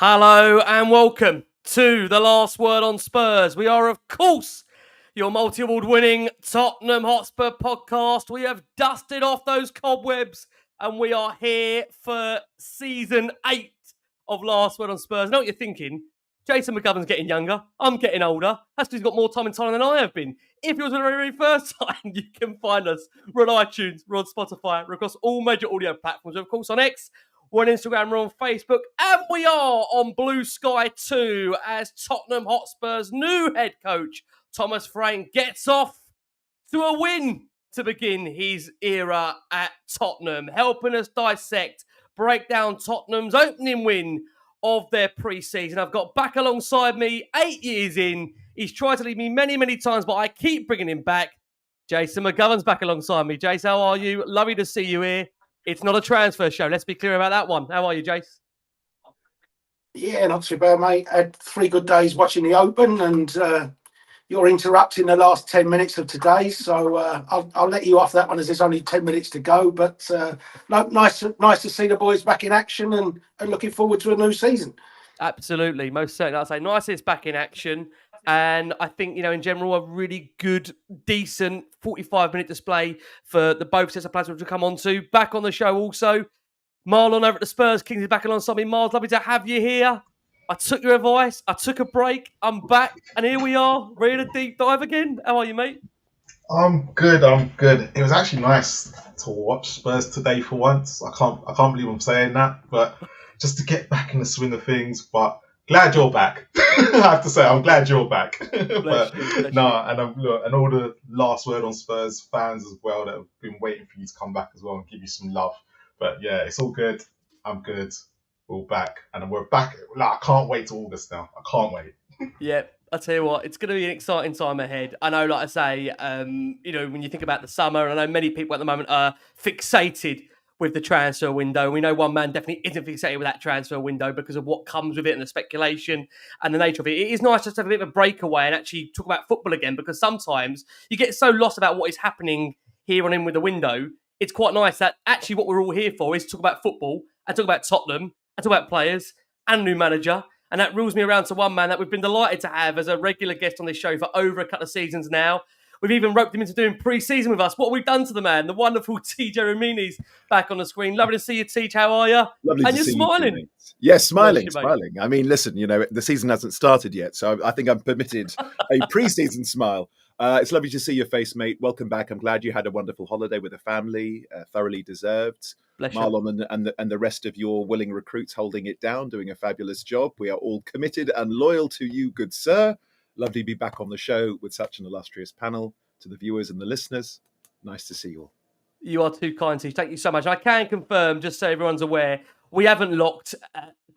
Hello and welcome to The Last Word on Spurs. We are, of course, your multi-award winning Tottenham Hotspur podcast. We have dusted off those cobwebs and we are here for season 8 of Last Word on Spurs. I know what you're thinking. Jason McGovern's getting younger. I'm getting older. That's because he's got more time in Thailand than I have been. If it was the very, very first time, you can find us. We're on iTunes, we're on Spotify, we're across all major audio platforms. Of course, on X, we're on Instagram, we're on Facebook, and we are on Blue Sky too, as Tottenham Hotspur's new head coach, Thomas Frank, gets off to a win to begin his era at Tottenham, helping us dissect, break down Tottenham's opening win of their pre-season. I've got back alongside me, 8 years in. He's tried to leave me many, many times, but I keep bringing him back. Jason McGovern's back alongside me. Jace, how are you? Lovely to see you here. It's not a transfer show. Let's be clear about that one. How are you, Jace? Yeah, not too bad, mate. Had 3 good days watching the Open, and you're interrupting the last 10 minutes of today, so I'll let you off that one as there's only 10 minutes to go. But nice to see the boys back in action and looking forward to a new season. Absolutely, most certainly. I'd say nice it's back in action. And I think, in general, a really good, decent 45-minute display for the both sets of players to come on to. Back on the show also, Marlon over at the Spurs Kings is back alongside me. Miles, lovely to have you here. I took your advice. I took a break. I'm back. And here we are, ready to deep dive again. How are you, mate? I'm good. It was actually nice to watch Spurs today for once. I can't believe I'm saying that, but just to get back in the swing of things. But glad you're back. I have to say, I'm glad you're back. And all the Last Word on Spurs fans as well that have been waiting for you to come back as well and give you some love. But yeah, it's all good. I'm good. We're all back, and we're back. I can't wait till August now. I can't wait. Yeah, I tell you what, it's going to be an exciting time ahead. I know, like I say, when you think about the summer, and I know many people at the moment are fixated with the transfer window. We know one man definitely isn't fixated with that transfer window because of what comes with it and the speculation and the nature of it. It is nice just to have a bit of a breakaway and actually talk about football again, because sometimes you get so lost about what is happening here and in with the window. It's quite nice that actually what we're all here for is to talk about football and talk about Tottenham and talk about players and new manager. And that rules me around to one man that we've been delighted to have as a regular guest on this show for over a couple of seasons now. We've even roped him into doing pre-season with us. What have we done to the man? The wonderful TJ Ramini's back on the screen. Lovely to see you, TJ. How are you? Lovely and to you're see smiling. You too, yes, smiling. Bless you, I mean, listen, the season hasn't started yet, so I think I'm permitted a pre-season smile. It's lovely to see your face, mate. Welcome back. I'm glad you had a wonderful holiday with the family, thoroughly deserved. Bless Marlon and the rest of your willing recruits holding it down, doing a fabulous job. We are all committed and loyal to you, good sir. Lovely to be back on the show with such an illustrious panel. To the viewers and the listeners, nice to see you all. You are too kind, Steve. Thank you so much. I can confirm, just so everyone's aware, we haven't locked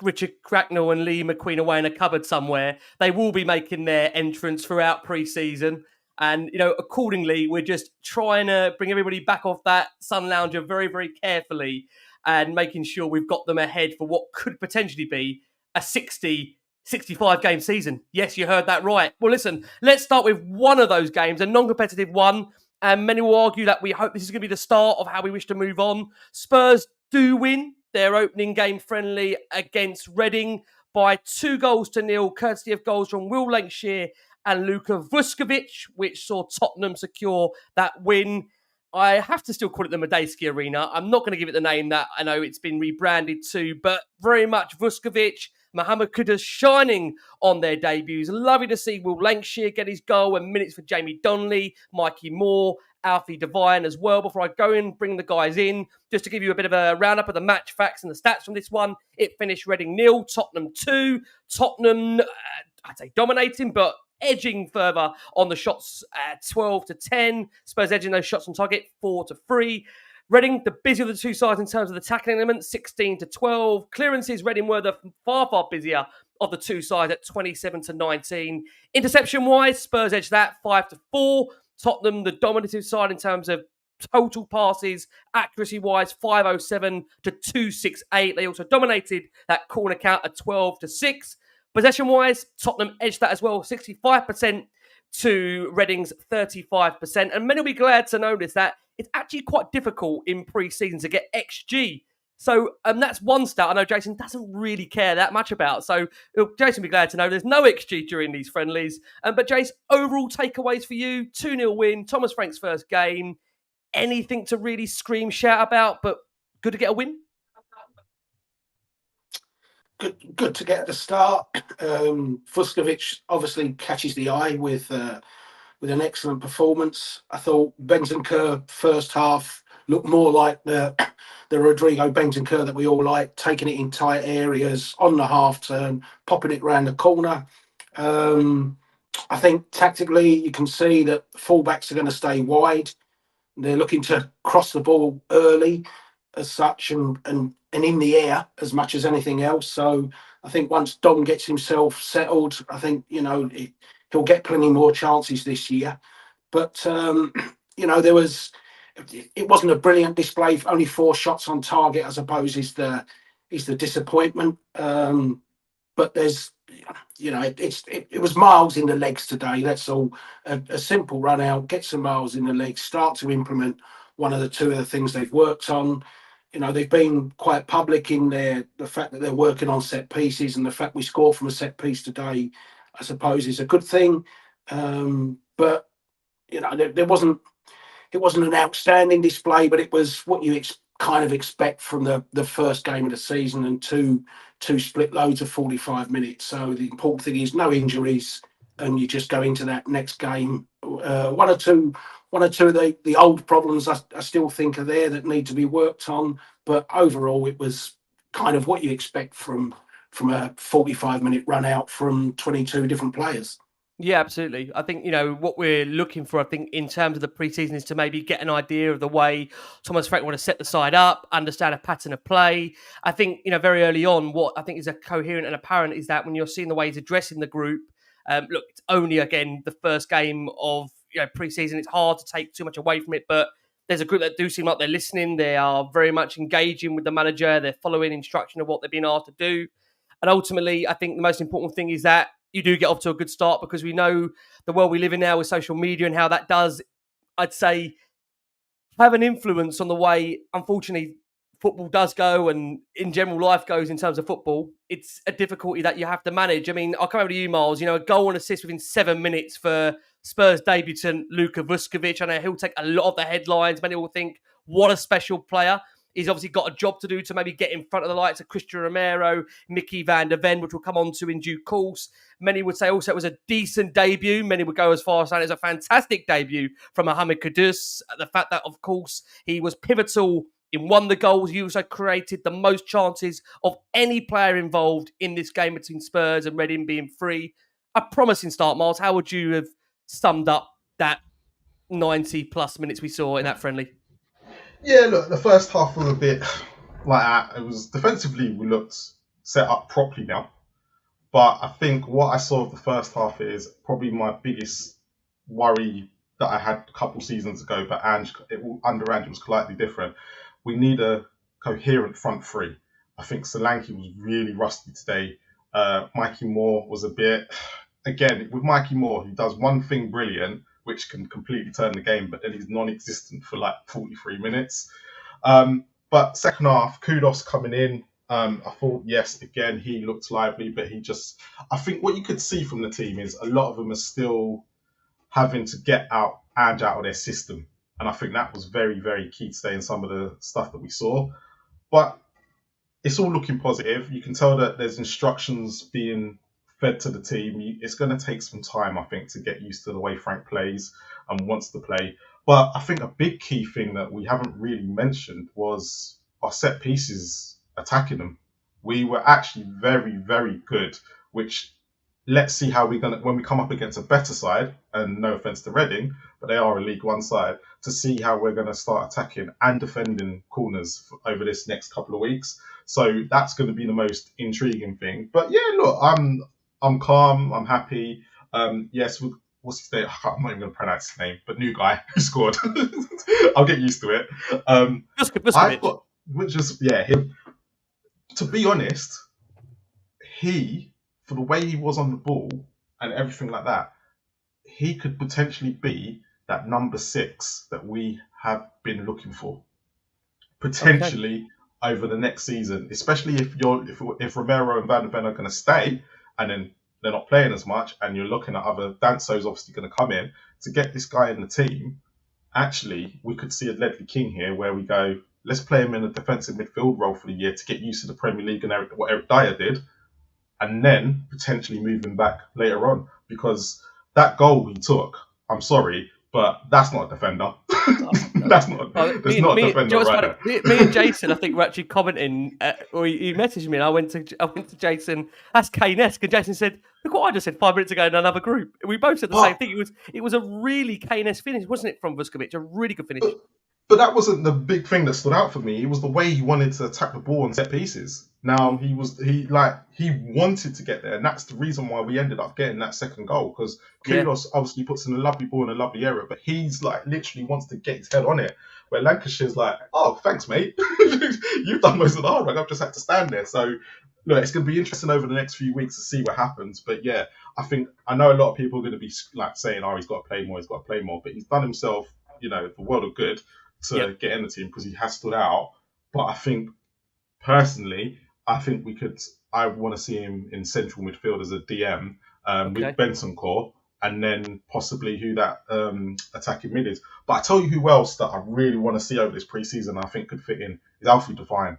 Richard Cracknell and Lee McQueen away in a cupboard somewhere. They will be making their entrance throughout pre-season. And, accordingly, we're just trying to bring everybody back off that sun lounger very, very carefully and making sure we've got them ahead for what could potentially be a 65 game season. Yes, you heard that right. Well, listen, let's start with one of those games, a non-competitive one. And many will argue that we hope this is going to be the start of how we wish to move on. Spurs do win their opening game friendly against Reading by 2-0, courtesy of goals from Will Lankshear and Luka Vuskovic, which saw Tottenham secure that win. I have to still call it the Medeski Arena. I'm not going to give it the name that I know it's been rebranded to, but very much Vuskovic, Mohammed Kudus shining on their debuts. Lovely to see Will Lankshear get his goal and minutes for Jamie Donnelly, Mikey Moore, Alfie Devine as well. Before I go in, bring the guys in, just to give you a bit of a roundup of the match facts and the stats from this one. It finished Reading 0, Tottenham 2. Tottenham, I'd say dominating, but edging further on the shots at 12-10. Spurs edging those shots on target 4-3. Reading, the busier of the two sides in terms of the tackling element, 16-12. Clearances, Reading were the far, far busier of the two sides at 27-19. Interception-wise, Spurs edged that 5-4. Tottenham, the dominative side in terms of total passes, accuracy-wise, 507-268. They also dominated that corner count at 12-6. Possession-wise, Tottenham edged that as well, 65% to Reading's 35%. And many will be glad to notice that it's actually quite difficult in pre-season to get XG So that's one stat I know Jason doesn't really care that much about. So Jason will be glad to know there's no XG during these friendlies. But Jace, overall takeaways for you, 2-0 win, Thomas Frank's first game. Anything to really scream, shout about, but good to get a win? Good to get at the start. Vuskovic obviously catches the eye with an excellent performance. I thought Bentancur first half looked more like the Rodrigo Bentancur that we all like, taking it in tight areas on the half turn, popping it round the corner. I think tactically you can see that fullbacks are going to stay wide. They're looking to cross the ball early as such and in the air as much as anything else. So I think once Dom gets himself settled, I think, he'll get plenty more chances this year. But, it wasn't a brilliant display. Only 4 shots on target, I suppose, is the disappointment. But there's, it was miles in the legs today. That's all. A simple run out, get some miles in the legs, start to implement one of the 2 of the things they've worked on. They've been quite public in the fact that they're working on set pieces, and the fact we scored from a set piece today, I suppose, is a good thing. But it wasn't an outstanding display, but it was what you kind of expect from the first game of the season, and two split loads of 45 minutes. So the important thing is no injuries, and you just go into that next game. One or two of the old problems I still think are there that need to be worked on, but overall it was kind of what you expect from a 45-minute run out from 22 different players. Yeah, absolutely. I think, what we're looking for, I think, in terms of the preseason is to maybe get an idea of the way Thomas Frank want to set the side up, understand a pattern of play. I think, very early on, what I think is a coherent and apparent is that when you're seeing the way he's addressing the group, look, it's only, again, the first game of preseason. It's hard to take too much away from it, but there's a group that do seem like they're listening. They are very much engaging with the manager. They're following instruction of what they've been asked to do. And ultimately, I think the most important thing is that you do get off to a good start, because we know the world we live in now with social media and how that does, I'd say, have an influence on the way, unfortunately, football does go and in general life goes in terms of football. It's a difficulty that you have to manage. I mean, I'll come over to you, Miles. A goal and assist within 7 minutes for Spurs debutant Luka Vuskovic. I know he'll take a lot of the headlines. Many will think, what a special player. He's obviously got a job to do to maybe get in front of the likes of Christian Romero, Mickey van der Ven, which we'll come on to in due course. Many would say also it was a decent debut. Many would go as far as saying it's a fantastic debut from Mohammed Kudus. The fact that, of course, he was pivotal in one of the goals. He also created the most chances of any player involved in this game between Spurs and Reading being free. A promising start, Miles. How would you have summed up that 90-plus minutes we saw in that friendly? Yeah, look, the first half was a bit like that. It was defensively, we looked set up properly now. But I think what I saw of the first half is probably my biggest worry that I had a couple seasons ago, but under Ange it was slightly different. We need a coherent front three. I think Solanke was really rusty today. Mikey Moore was a bit... Again, with Mikey Moore, he does one thing brilliant, which can completely turn the game, but then he's non-existent for like 43 minutes. But second half, Kudus coming in. I thought, yes, again, he looked lively, but I think what you could see from the team is a lot of them are still having to get Ange out of their system. And I think that was very, very key today in some of the stuff that we saw. But it's all looking positive. You can tell that there's instructions being fed to the team. It's going to take some time, I think, to get used to the way Frank plays and wants to play. But I think a big key thing that we haven't really mentioned was our set pieces, attacking them. We were actually very, very good, which let's see how when we come up against a better side, and no offence to Reading, but they are a League One side, to see how we're going to start attacking and defending corners over this next couple of weeks. So that's going to be the most intriguing thing. But yeah, look, I'm calm. I'm happy. Yes, what's his name? I'm not even going to pronounce his name, but new guy who scored. I'll get used to it. I've got, him. To be honest, for the way he was on the ball and everything like that, he could potentially be that number 6 that we have been looking for. Potentially, over the next season, especially if Romero and Van der Ven are going to stay, and then they're not playing as much, and you're looking at other Danso's obviously going to come in to get this guy in the team. Actually, we could see a Ledley King here where we go, let's play him in a defensive midfield role for the year to get used to the Premier League and what Eric Dyer did, and then potentially move him back later on, because that goal he took, I'm sorry, but that's not a defender. That's not a defender right there. Me and Jason, I think, were actually commenting, or he messaged me, and I went to Jason, that's Kane-esque, and Jason said, look what I just said 5 minutes ago in another group. We both said the same thing. It was a really Kane-esque finish, wasn't it, from Vuskovic? A really good finish. But that wasn't the big thing that stood out for me. It was the way he wanted to attack the ball on set pieces. Now he wanted to get there, and that's the reason why we ended up getting that second goal. Because Kudus obviously puts in a lovely ball in a lovely area, but he's like literally wants to get his head on it. Where Lancashire's like, "Oh, thanks, mate. You've done most of the hard work. I've just had to stand there." So, look, it's going to be interesting over the next few weeks to see what happens. But yeah, I know a lot of people are going to be like saying, "Oh, he's got to play more. He's got to play more." But he's done himself, the world of good to get in the team because he has stood out. But I think personally, I want to see him in central midfield as a DM with Bentancur, and then possibly who that attacking mid is. But I tell you who else that I really want to see over this pre-season I think could fit in is Alfie Devine.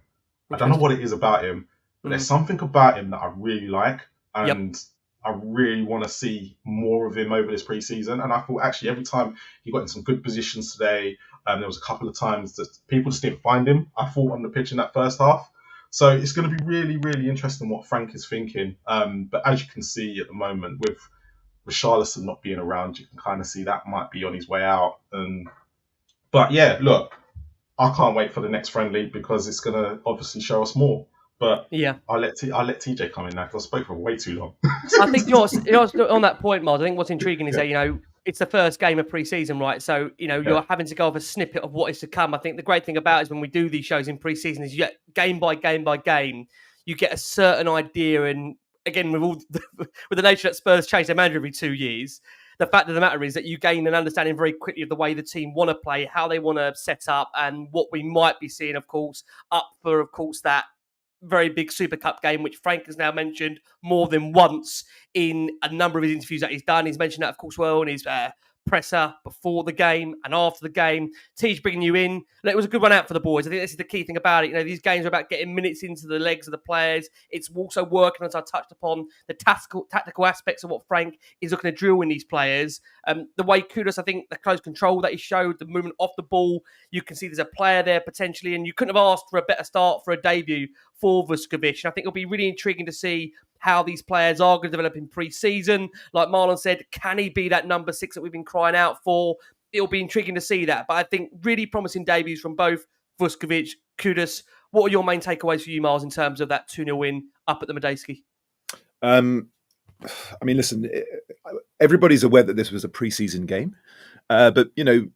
I don't know what it is about him, but there's something about him that I really like, and I really want to see more of him over this pre-season. And I thought actually every time he got in some good positions today, there was a couple of times that people just didn't find him, I thought, on the pitch in that first half. So it's going to be really, really interesting what Frank is thinking. But as you can see at the moment, with Richarlison not being around, you can kind of see that might be on his way out. But yeah, look, I can't wait for the next friendly because it's going to obviously show us more. But I'll let TJ come in now because I spoke for way too long. I think on that point, Miles, I think what's intriguing is that, it's the first game of pre-season, right? So, you're having to go off a snippet of what is to come. I think the great thing about it is when we do these shows in pre-season is you get game by game by game, you get a certain idea. And again, with the nature that Spurs change their manager every 2 years, the fact of the matter is that you gain an understanding very quickly of the way the team want to play, how they want to set up, and what we might be seeing, of course, that very big Super Cup game, which Frank has now mentioned more than once in a number of his interviews that he's done. He's mentioned that, of course, in his presser before the game and after the game. Tej bringing you in. It was a good run out for the boys. I think this is the key thing about it. These games are about getting minutes into the legs of the players. It's also working, as I touched upon, the tactical aspects of what Frank is looking to drill in these players. The way Kudus, I think, the close control that he showed, the movement off the ball, you can see there's a player there potentially, and you couldn't have asked for a better start for a debut for Vuskovic. And I think it'll be really intriguing to see how these players are going to develop in pre-season. Like Marlon said, can he be that number 6 that we've been crying out for? It'll be intriguing to see that. But I think really promising debuts from both Vuskovic, Kudus. What are your main takeaways for you, Miles, in terms of that 2-0 win up at the Medeski? Listen, everybody's aware that this was a pre-season game. But,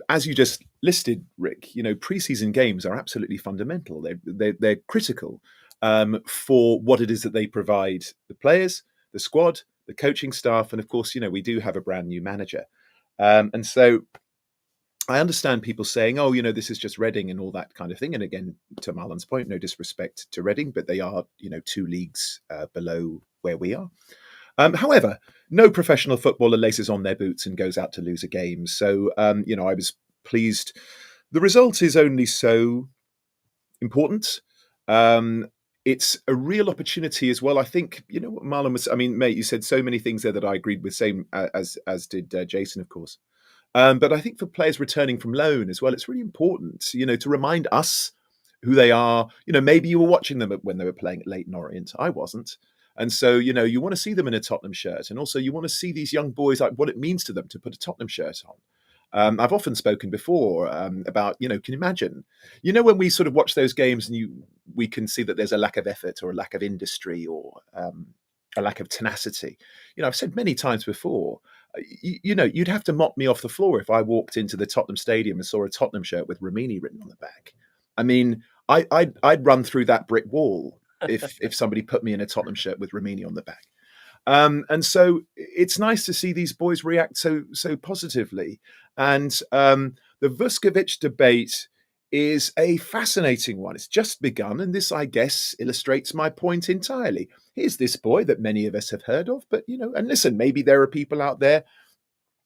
as you just listed, Rick, pre-season games are absolutely fundamental. They're critical for what it is that they provide the players, the squad, the coaching staff, and of course, we do have a brand new manager. And so I understand people saying, oh, this is just Reading and all that kind of thing. And again, to Marlon's point, no disrespect to Reading, but they are, 2 leagues below where we are. However, no professional footballer laces on their boots and goes out to lose a game. So, I was pleased. The result is only so important. It's a real opportunity as well. I think, what Marlon was, mate, you said so many things there that I agreed with, same as did Jason, of course. But I think for players returning from loan as well, it's really important, to remind us who they are. Maybe you were watching them when they were playing at Leyton Orient. I wasn't. And so, you want to see them in a Tottenham shirt. And also you want to see these young boys, like what it means to them to put a Tottenham shirt on. I've often spoken before about, can you imagine, when we sort of watch those games and we can see that there's a lack of effort or a lack of industry or a lack of tenacity. I've said many times before, you'd have to mop me off the floor if I walked into the Tottenham Stadium and saw a Tottenham shirt with Ramini written on the back. I'd run through that brick wall if somebody put me in a Tottenham shirt with Ramini on the back. And so it's nice to see these boys react so positively. And the Vuskovic debate is a fascinating one. It's just begun, and this, I guess, illustrates my point entirely. Here's this boy that many of us have heard of, but, and listen, maybe there are people out there,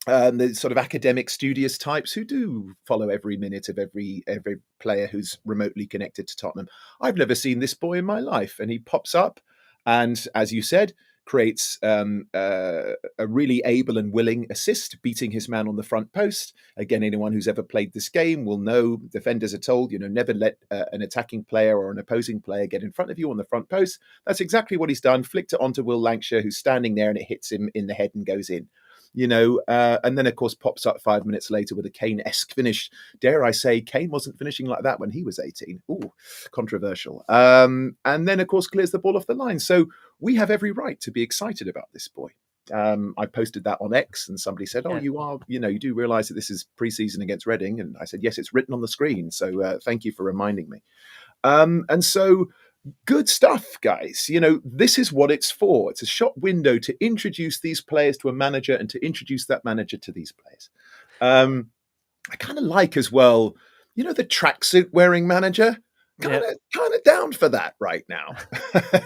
the sort of academic, studious types who do follow every minute of every player who's remotely connected to Tottenham. I've never seen this boy in my life, and he pops up, and as you said, creates a really able and willing assist, beating his man on the front post. Again, anyone who's ever played this game will know defenders are told, never let an attacking player or an opposing player get in front of you on the front post. That's exactly what he's done. Flicked it onto Will Lankshear, who's standing there, and it hits him in the head and goes in. And then, of course, pops up 5 minutes later with a Kane-esque finish. Dare I say, Kane wasn't finishing like that when he was 18. Ooh, controversial. And then, of course, clears the ball off the line. So we have every right to be excited about this boy. I posted that on X, and somebody said, "Oh, you are, you do realise that this is pre-season against Reading?" And I said, "Yes, it's written on the screen." So thank you for reminding me. And so. Good stuff, guys. This is what it's for. It's a shop window to introduce these players to a manager and to introduce that manager to these players. I kind of like as well, the tracksuit wearing manager. Kind of down for that right now.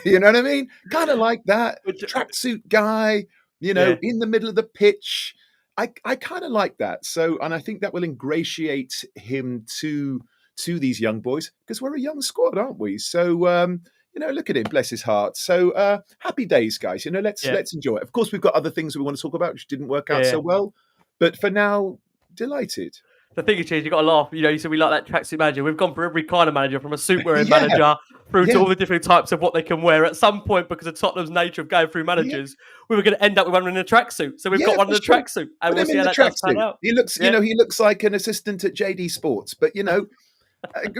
You know what I mean? Kind of like that tracksuit guy. In the middle of the pitch. I kind of like that. So, and I think that will ingratiate him to these young boys, because we're a young squad, aren't we? So, look at him, bless his heart. So, happy days, guys. Let's enjoy it. Of course, we've got other things we want to talk about which didn't work out so well, but for now, delighted. The thing is, you've got to laugh. You said we like that tracksuit manager. We've gone for every kind of manager, from a suit-wearing manager through to all the different types of what they can wear. At some point, because of Tottenham's nature of going through managers, we were going to end up with one in a tracksuit. So we've got one in a tracksuit, and we'll see how that does pan out. He looks, he looks like an assistant at JD Sports, but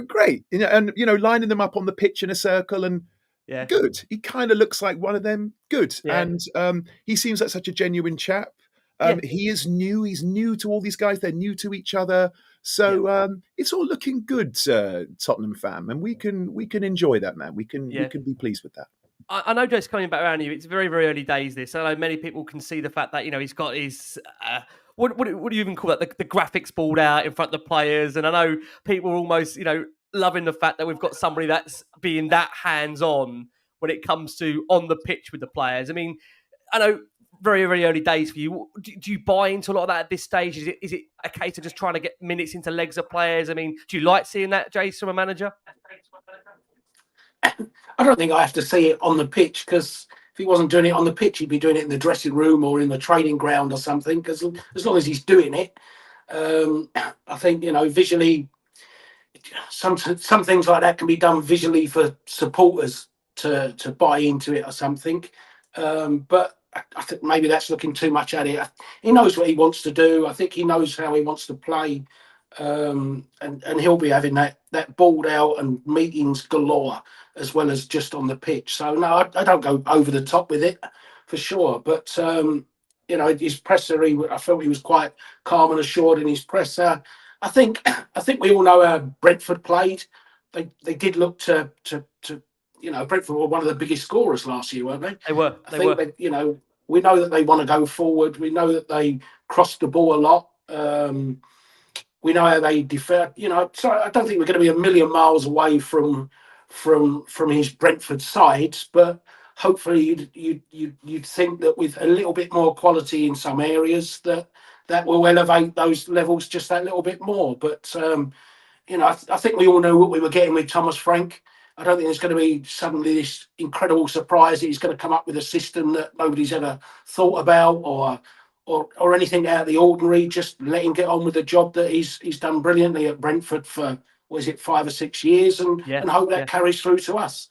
great. And lining them up on the pitch in a circle, and good. He kind of looks like one of them. Good, and he seems like such a genuine chap. He is new. He's new to all these guys. They're new to each other. So it's all looking good, Tottenham fam, and we can enjoy that, man. We can be pleased with that. I know, just coming back around you, it's very, very early days. This, I know many people can see the fact that he's got his what do you even call that? The graphics board out in front of the players, and I know people are almost loving the fact that we've got somebody that's being that hands on when it comes to on the pitch with the players. I mean, I know. Very, very early days for you. Do you buy into a lot of that at this stage? Is it a case of just trying to get minutes into legs of players? I mean, do you like seeing that, Jace, from a manager? I don't think I have to see it on the pitch, because if he wasn't doing it on the pitch, he'd be doing it in the dressing room or in the training ground or something. Because as long as he's doing it, I think visually, some things like that can be done visually for supporters to buy into it or something. But I think maybe that's looking too much at it. He knows what he wants to do. I think he knows how he wants to play, and he'll be having that balled out and meetings galore, as well as just on the pitch. So no, I don't go over the top with it for sure. But his presser, I felt he was quite calm and assured in his presser. I think we all know how Brentford played. They did look to Brentford were one of the biggest scorers last year, weren't they? They were. We know that they want to go forward. We know that they crossed the ball a lot. We know how they defer. So I don't think we're going to be a million miles away from his Brentford sides, but hopefully you'd think that with a little bit more quality in some areas that will elevate those levels just that little bit more. But I think we all knew what we were getting with Thomas Frank. I don't think there's going to be suddenly this incredible surprise that he's going to come up with a system that nobody's ever thought about or anything out of the ordinary. Just let him get on with the job that he's done brilliantly at Brentford for, 5 or 6 years, and hope that carries through to us.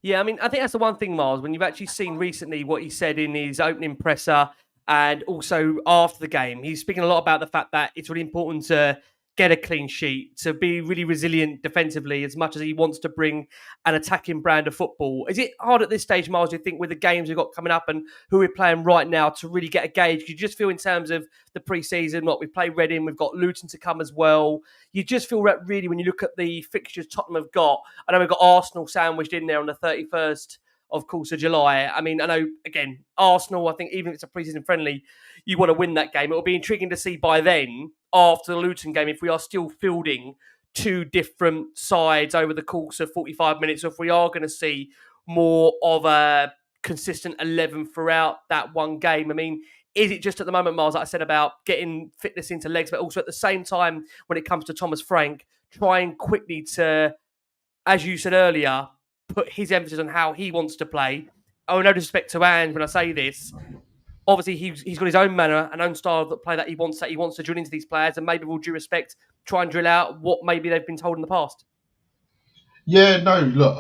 Yeah, I mean, I think that's the one thing, Miles, when you've actually seen recently what he said in his opening presser and also after the game. He's speaking a lot about the fact that it's really important to get a clean sheet, to be really resilient defensively as much as he wants to bring an attacking brand of football. Is it hard at this stage, Miles, do you think, with the games we've got coming up and who we're playing right now, to really get a gauge? You just feel in terms of the pre-season, we play Reading, we've got Luton to come as well. You just feel that really when you look at the fixtures Tottenham have got, I know we've got Arsenal sandwiched in there on the 31st of course of July. I mean, I know, again, Arsenal, I think even if it's a pre-season friendly, you want to win that game. It'll be intriguing to see by then, after the Luton game, if we are still fielding two different sides over the course of 45 minutes, or if we are going to see more of a consistent 11 throughout that one game. I mean, is it just at the moment, Miles, like I said, about getting fitness into legs, but also at the same time, when it comes to Thomas Frank, trying quickly to, as you said earlier, put his emphasis on how he wants to play? Oh, no disrespect to Ange when I say this. Obviously, he's got his own manner and own style of play that he wants to drill into these players, and maybe with all due respect, try and drill out what maybe they've been told in the past. Yeah, no, look,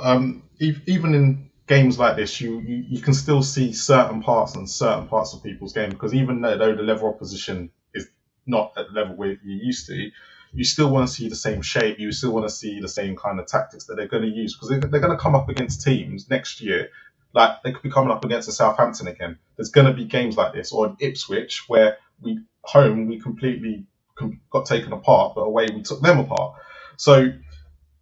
even in games like this, you can still see certain parts of people's game, because even though the level of opposition is not at the level where you're used to, you still want to see the same shape. You still want to see the same kind of tactics that they're going to use, because they're going to come up against teams next year. Like, they could be coming up against a Southampton again. There's going to be games like this, or an Ipswich, where we completely got taken apart, but away we took them apart. So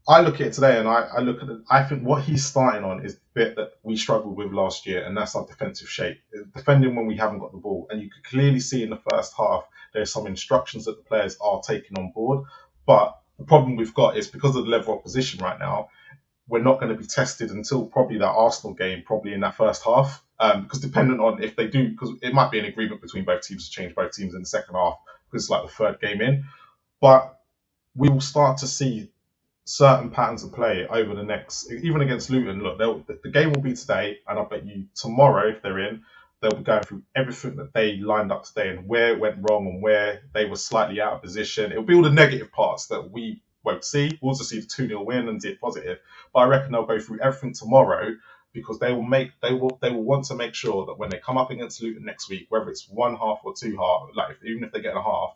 I look at it today, and I look at it. I think what he's starting on is the bit that we struggled with last year, and that's our defensive shape, defending when we haven't got the ball. And you could clearly see in the first half there's some instructions that the players are taking on board. But the problem we've got is, because of the level of opposition right now, we're not going to be tested until probably that Arsenal game, probably in that first half. Because dependent on if they do, because it might be an agreement between both teams to change both teams in the second half, because it's like the third game in. But we will start to see certain patterns of play over the next, even against Luton. Look, the game will be today, and I bet you tomorrow, if they're in, they'll be going through everything that they lined up today and where it went wrong and where they were slightly out of position. It'll be all the negative parts that we won't see. We'll also see the 2-0 win and see it positive. But I reckon they'll go through everything tomorrow, because they will want to make sure that when they come up against Luton next week, whether it's one half or two half, even if they get a half,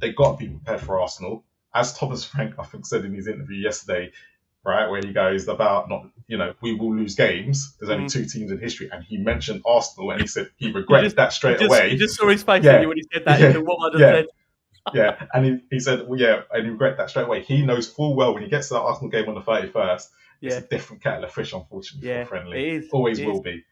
they've got to be prepared for Arsenal. As Thomas Frank, I think, said in his interview yesterday, right, where he goes about we will lose games. There's only two teams in history, and he mentioned Arsenal, and he said he regretted that straight away. You just saw his face when he said that. What I just said. Yeah, and he said, well, yeah, and he regretted that straight away. He knows full well when he gets to that Arsenal game on the 31st, it's a different kettle of fish, unfortunately, for friendly. It is. Always will be.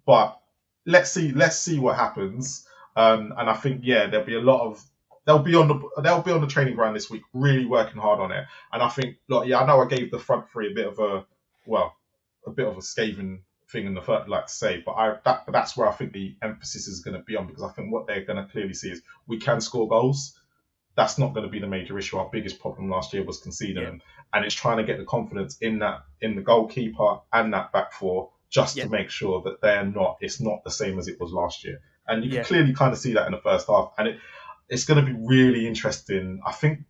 But let's see what happens. And I think there'll be a lot of. They'll be on the training ground this week, really working hard on it. And I think, I know I gave the front three a bit of a scathing thing in the first, like to say, but that's where I think the emphasis is going to be on, because I think what they're going to clearly see is we can score goals. That's not going to be the major issue. Our biggest problem last year was conceding them, and it's trying to get the confidence in the goalkeeper and that back four, just to make sure that it's not the same as it was last year. And you can clearly kind of see that in the first half, and it's going to be really interesting, I think,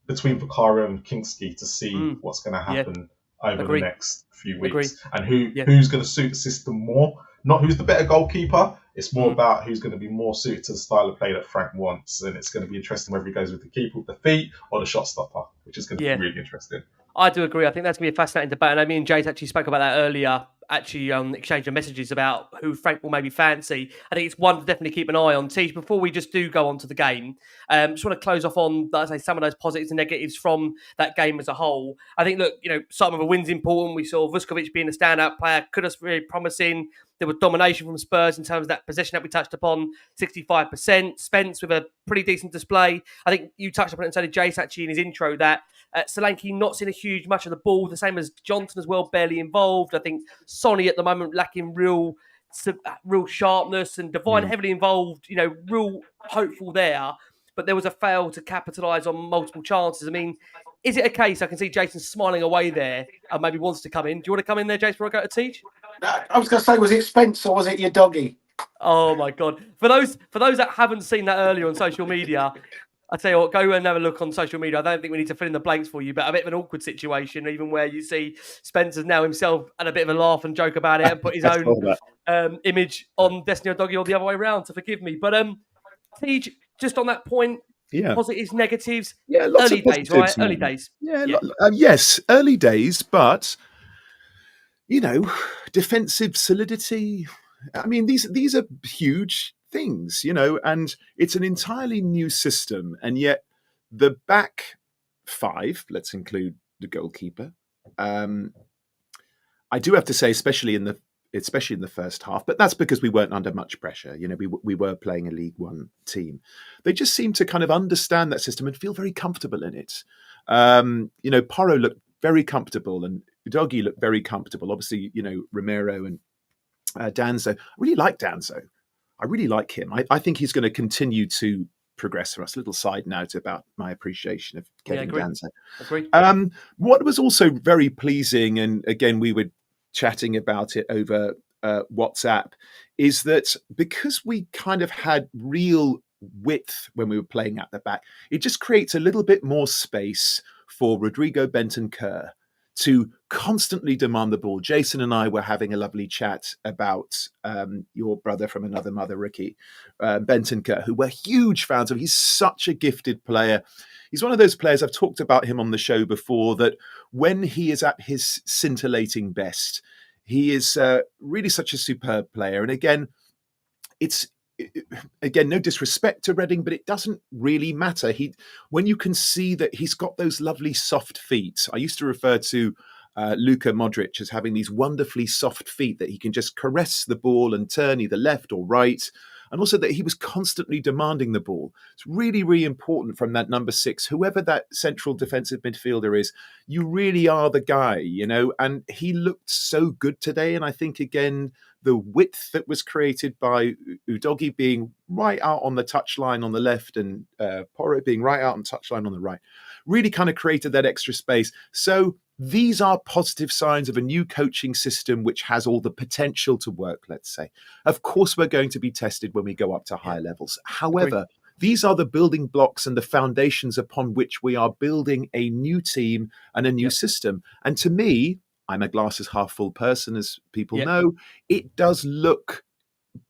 between Vicario and Kingsky to see what's going to happen over the next few weeks, and who's going to suit the system more. Not who's the better goalkeeper. It's more about who's going to be more suited to the style of play that Frank wants. And it's going to be interesting whether he goes with the keeper with the feet or the shot stopper, which is going to be really interesting. I do agree. I think that's going to be a fascinating debate. And me and Jade actually spoke about that earlier, exchanging messages about who Frank will maybe fancy. I think it's one to definitely keep an eye on. Tej, before we just do go on to the game, just want to close off on, like I say, some of those positives and negatives from that game as a whole. I think, look, some of the wins important. We saw Vušković being a standout player. Kudus very promising. There was domination from Spurs in terms of that possession that we touched upon, 65%. Spence with a pretty decent display. I think you touched upon it, and so did Jace actually in his intro, that Solanke not seeing a huge much of the ball, the same as Johnson as well, barely involved. I think Sonny at the moment lacking real sharpness, and Devine heavily involved, real hopeful there. But there was a fail to capitalise on multiple chances. I mean, is it a case, I can see Jason smiling away there and maybe wants to come in. Do you want to come in there, Jason, before I go to Tej? I was going to say, was it Spence or was it your doggy? Oh my God. For those that haven't seen that earlier on social media, I tell you what, go and have a look on social media. I don't think we need to fill in the blanks for you, but a bit of an awkward situation, even where you see Spencer's now himself had a bit of a laugh and joke about it and put his own image on Destiny or Doggy or the other way around, so forgive me. But Tej, just on that point, positives, negatives, early days, right? Early days. Yes, early days, but, defensive solidity. I mean, these are huge things, and it's an entirely new system. And yet the back five, let's include the goalkeeper. I do have to say, especially in especially in the first half. But that's because we weren't under much pressure. You know, we were playing a League One team. They just seem to kind of understand that system and feel very comfortable in it. You know, Porro looked very comfortable and Udogie looked very comfortable. Obviously, you know, Romero and Danzo. I really like Danzo. I really like him. I think he's going to continue to progress for us. A little side note about my appreciation of Kevin Danzo. Agreed. What was also very pleasing, and again, we were chatting about it over WhatsApp, is that because we kind of had real width when we were playing at the back, it just creates a little bit more space for Rodrigo Bentancur to constantly demand the ball. Jason and I were having a lovely chat about your brother from another mother, Ricky Bentancur, who we're huge fans of. He's such a gifted player. He's one of those players, I've talked about him on the show before, that when he is at his scintillating best, he is really such a superb player. And again, no disrespect to Reading, but it doesn't really matter. When you can see that he's got those lovely soft feet. I used to refer to Luka Modric as having these wonderfully soft feet that he can just caress the ball and turn either left or right. And also that he was constantly demanding the ball. It's really, really important from that number 6, whoever that central defensive midfielder is, you really are the guy, you know, and he looked so good today. And I think, again, the width that was created by Udogie being right out on the touchline on the left and Porro being right out on the touchline on the right really kind of created that extra space. So these are positive signs of a new coaching system which has all the potential to work, let's say. Of course, we're going to be tested when we go up to higher levels. However, these are the building blocks and the foundations upon which we are building a new team and a new system. And to me, I'm a glasses half full person, as people know. It does look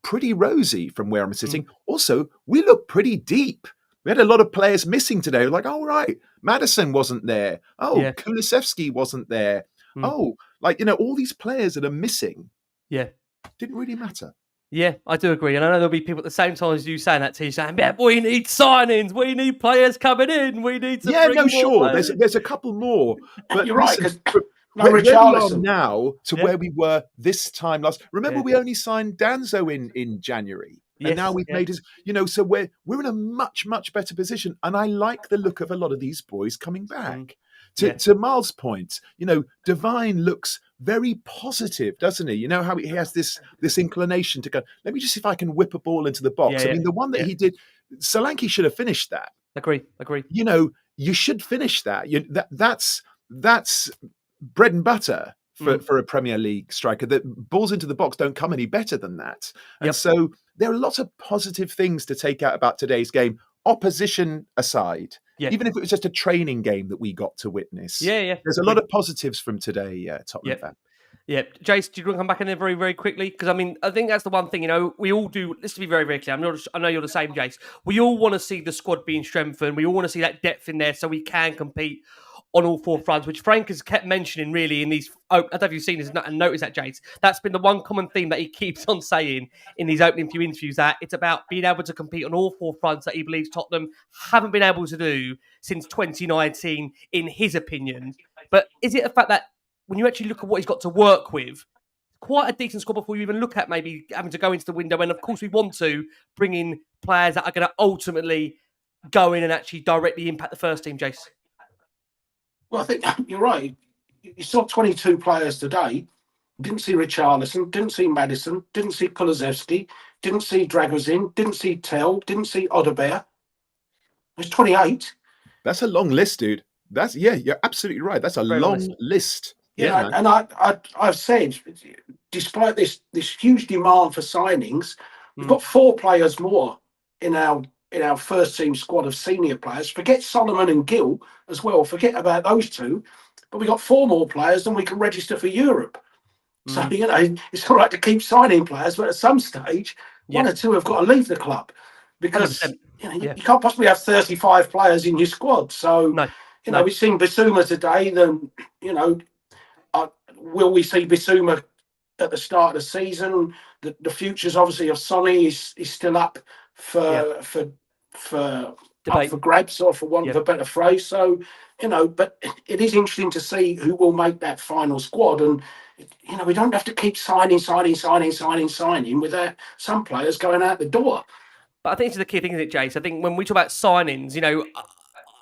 pretty rosy from where I'm sitting. Also, we look pretty deep. We had a lot of players missing today. Like, oh, right, Maddison wasn't there. Oh, Kulusevski wasn't there. Oh, like, you know, all these players that are missing didn't really matter. Yeah, I do agree. And I know there'll be people at the same time as you saying that, T, saying, yeah, we need signings. We need players coming in. We need to bring more sure. players. There's a couple more. But you're right, because where we are now to where we were this time last. Remember, we only signed Danzo in January. And now we've made us, you know, so we're in a much, much better position. And I like the look of a lot of these boys coming back. To Miles' point, you know, Devine looks very positive, doesn't he? You know how he has this inclination to go, let me just see if I can whip a ball into the box. I mean, the one that he did, Solanke should have finished that. Agree. You know, you should finish that. That's bread and butter for a Premier League striker. The balls into the box don't come any better than that. And so there are lots of positive things to take out about today's game, opposition aside. Even if it was just a training game that we got to witness. There's a lot of positives from today, Tottenham fan. Yeah, Jace, do you want to come back in there very, very quickly? Because, I mean, I think that's the one thing, you know, we all do. Let's be very, very clear. I know you're the same, Jace. We all want to see the squad being strengthened. We all want to see that depth in there so we can compete on all 4 fronts, which Frank has kept mentioning really in these. I don't know if you've seen this and noticed that, Jace. That's been the one common theme that he keeps on saying in these opening few interviews, that it's about being able to compete on all 4 fronts that he believes Tottenham haven't been able to do since 2019, in his opinion. But is it a fact that when you actually look at what he's got to work with, quite a decent squad before you even look at maybe having to go into the window? And of course, we want to bring in players that are going to ultimately go in and actually directly impact the first team, Jace. Well, I think you're right. You saw 22 players today. Didn't see Richarlison, didn't see Maddison, didn't see Kulusevski, didn't see Dragozin, didn't see Tell, didn't see Odebear. There's 28. That's a long list, dude. You're absolutely right. That's a long list. Yeah, and I've said, despite this huge demand for signings, we've got 4 players more in our first team squad of senior players. Forget Solomon and Gill as well. Forget about those 2. But we got 4 more players than we can register for Europe. So, you know, it's all right to keep signing players, but at some stage, 1 or 2 have got to leave the club because you know, you can't possibly have 35 players in your squad. So, you know, we've seen Bissouma today. Then, you know, will we see Bissouma at the start of the season? The futures, obviously, of Sonny is still up for Debate. for grabs, or for want of Yeah. a better phrase. So, but it is interesting to see who will make that final squad. And, we don't have to keep signing without some players going out the door. But I think this is the key thing, isn't it, Jace? I think when we talk about signings,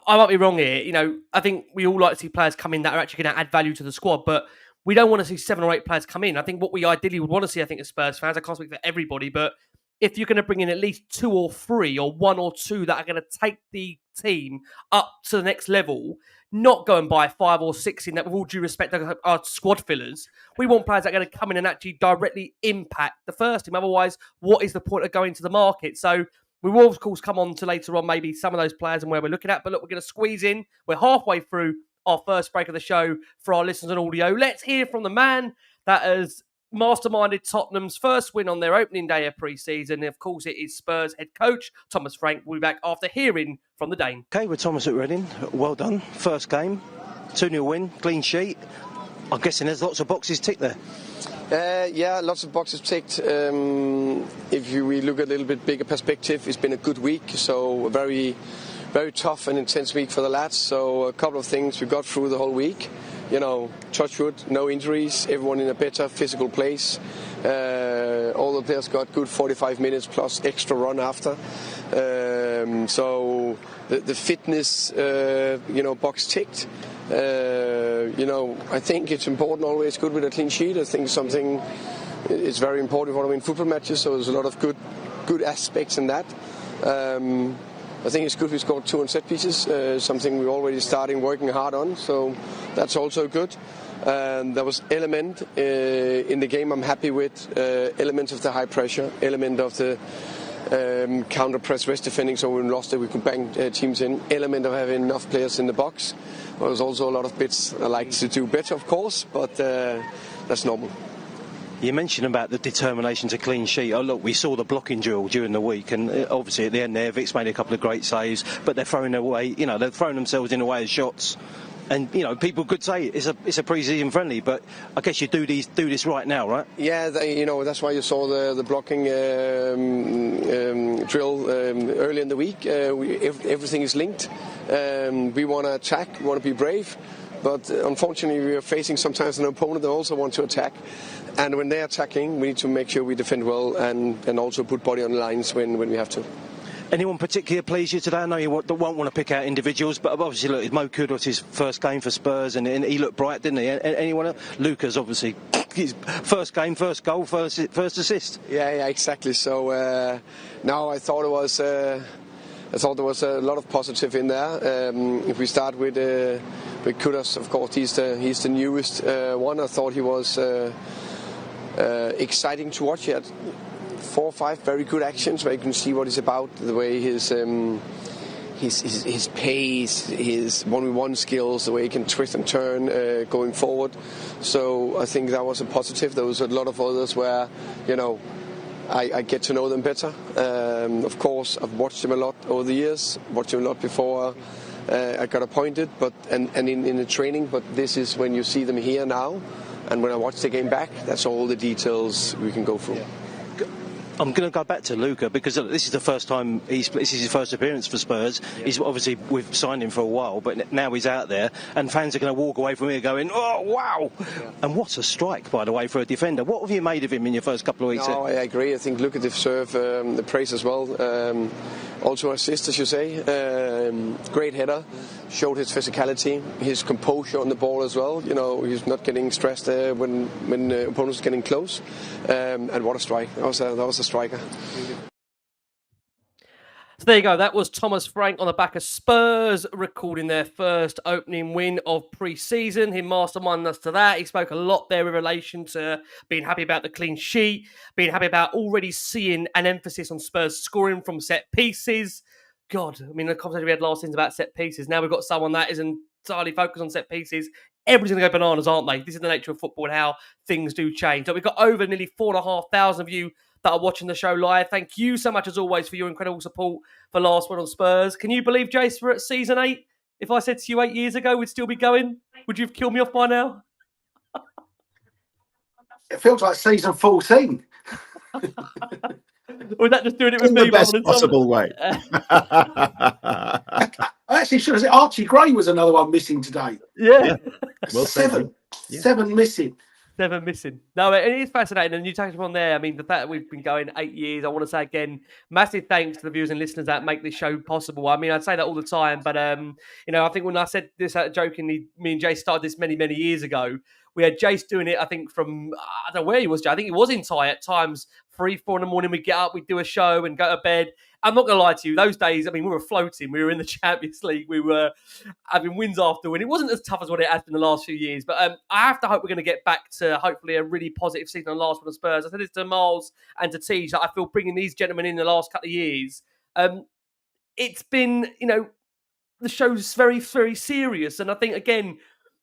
I might be wrong here. I think we all like to see players come in that are actually going to add value to the squad, but we don't want to see 7 or 8 players come in. I think what we ideally would want to see, I think, as Spurs fans, I can't speak for everybody, but if you're going to bring in at least 2 or 3 or 1 or 2 that are going to take the team up to the next level, not go and buy 5 or 6 in that, with all due respect, our squad fillers. We want players that are going to come in and actually directly impact the first team. Otherwise, what is the point of going to the market? So we will, of course, come on to later on maybe some of those players and where we're looking at. But look, we're going to squeeze in. We're halfway through our first break of the show for our listeners on audio. Let's hear from the man that has masterminded Tottenham's first win on their opening day of pre-season. Of course, it is Spurs head coach Thomas Frank. We'll be back after hearing from the Dane. Okay, we're Thomas at Reading. Well done. First game, 2-0 win, clean sheet. I'm guessing there's lots of boxes ticked there. Yeah, lots of boxes ticked. If we look at a little bit bigger perspective, it's been a good week. So a very, very tough and intense week for the lads. So a couple of things we got through the whole week. Touch wood, no injuries, everyone in a better physical place. All the players got good 45 minutes plus extra run after. So the fitness, box ticked. I think it's important, always good with a clean sheet. I think something is very important for win football matches. So there's a lot of good aspects in that. I think it's good we scored 2 on set pieces, something we're already starting working hard on. So that's also good. There was element in the game I'm happy with, elements of the high pressure, element of the counter press rest defending, so when we lost it we could bang teams in, element of having enough players in the box. There was also a lot of bits I like to do better, of course, but that's normal. You mentioned about the determination to clean sheet. Oh, look, we saw the blocking drill during the week, and obviously at the end there, Vic's made a couple of great saves, but they're throwing away, they're throwing themselves in the way of shots. And people could say it's a pre-season friendly, but I guess you do this right now, right? Yeah, that's why you saw the blocking drill early in the week. Everything is linked. We want to attack, we want to be brave, but unfortunately we are facing sometimes an opponent that also wants to attack. And when they're attacking, we need to make sure we defend well and also put body on the lines when we have to. Anyone particularly pleased you today? I know you won't want to pick out individuals, but obviously, look, Mohammed Kudus, his first game for Spurs, and he looked bright, didn't he? Anyone else? Luka's obviously his first game, first goal, first assist. Yeah, exactly. So now I thought there was a lot of positive in there. If we start with Kudus, of course, he's the newest one. I thought he was exciting to watch. He had 4 or 5 very good actions where you can see what he's about, the way his pace, his 1v1 skills, the way he can twist and turn going forward. So I think that was a positive. There was a lot of others where, I get to know them better. Of course, I've watched him a lot over the years, watched him a lot before I got appointed, and in the training, but this is when you see them here now, and when I watch the game back, that's all the details we can go through. Yeah. I'm going to go back to Luka because this is the first time this is his first appearance for Spurs. Yeah. He's obviously, we've signed him for a while, but now he's out there and fans are going to walk away from here going, oh wow! Yeah. And what a strike, by the way, for a defender. What have you made of him in your first couple of weeks? No, I agree. I think Luka deserves the praise as well. Also assist, as you say. Great header. Showed his physicality, his composure on the ball as well. He's not getting stressed when opponents are getting close. And what a strike! That was a striker. So there you go. That was Thomas Frank on the back of Spurs recording their first opening win of pre-season. He masterminded us to that. He spoke a lot there in relation to being happy about the clean sheet, being happy about already seeing an emphasis on Spurs scoring from set pieces. God, I mean, the conversation we had last season about set pieces. Now we've got someone that isn't entirely focused on set pieces. Everybody's going to go bananas, aren't they? This is the nature of football and how things do change. So we've got over nearly 4,500 of you that are watching the show live. Thank you so much, as always, for your incredible support for Last Word on Spurs. Can you believe, Jace, we're at season 8? If I said to you 8 years ago we'd still be going, would you have killed me off by now? It feels like season 14. Or is that just doing it with In me the best rather than possible way. I actually should have said Archie Gray was another one missing today. Yeah. Well said, Seven. yeah. 7 missing. 7 missing. No, it is fascinating. And you touched upon there, I mean, the fact that we've been going 8 years, I want to say again, massive thanks to the viewers and listeners that make this show possible. I mean, I'd say that all the time, but, I think when I said this jokingly, me and Jace started this many, many years ago, we had Jace doing it, I think, from, I don't know where he was, Jay. I think he was in Thai at times, 3, 4 in the morning. We'd get up, we'd do a show and go to bed. I'm not going to lie to you. Those days, I mean, we were floating. We were in the Champions League. We were having wins after win. It wasn't as tough as what it has been the last few years. But I have to hope we're going to get back to hopefully a really positive season on last one of Spurs. I said this to Miles and to Tej that I feel bringing these gentlemen in the last couple of years. It's been, the show's very, very serious. And I think, again,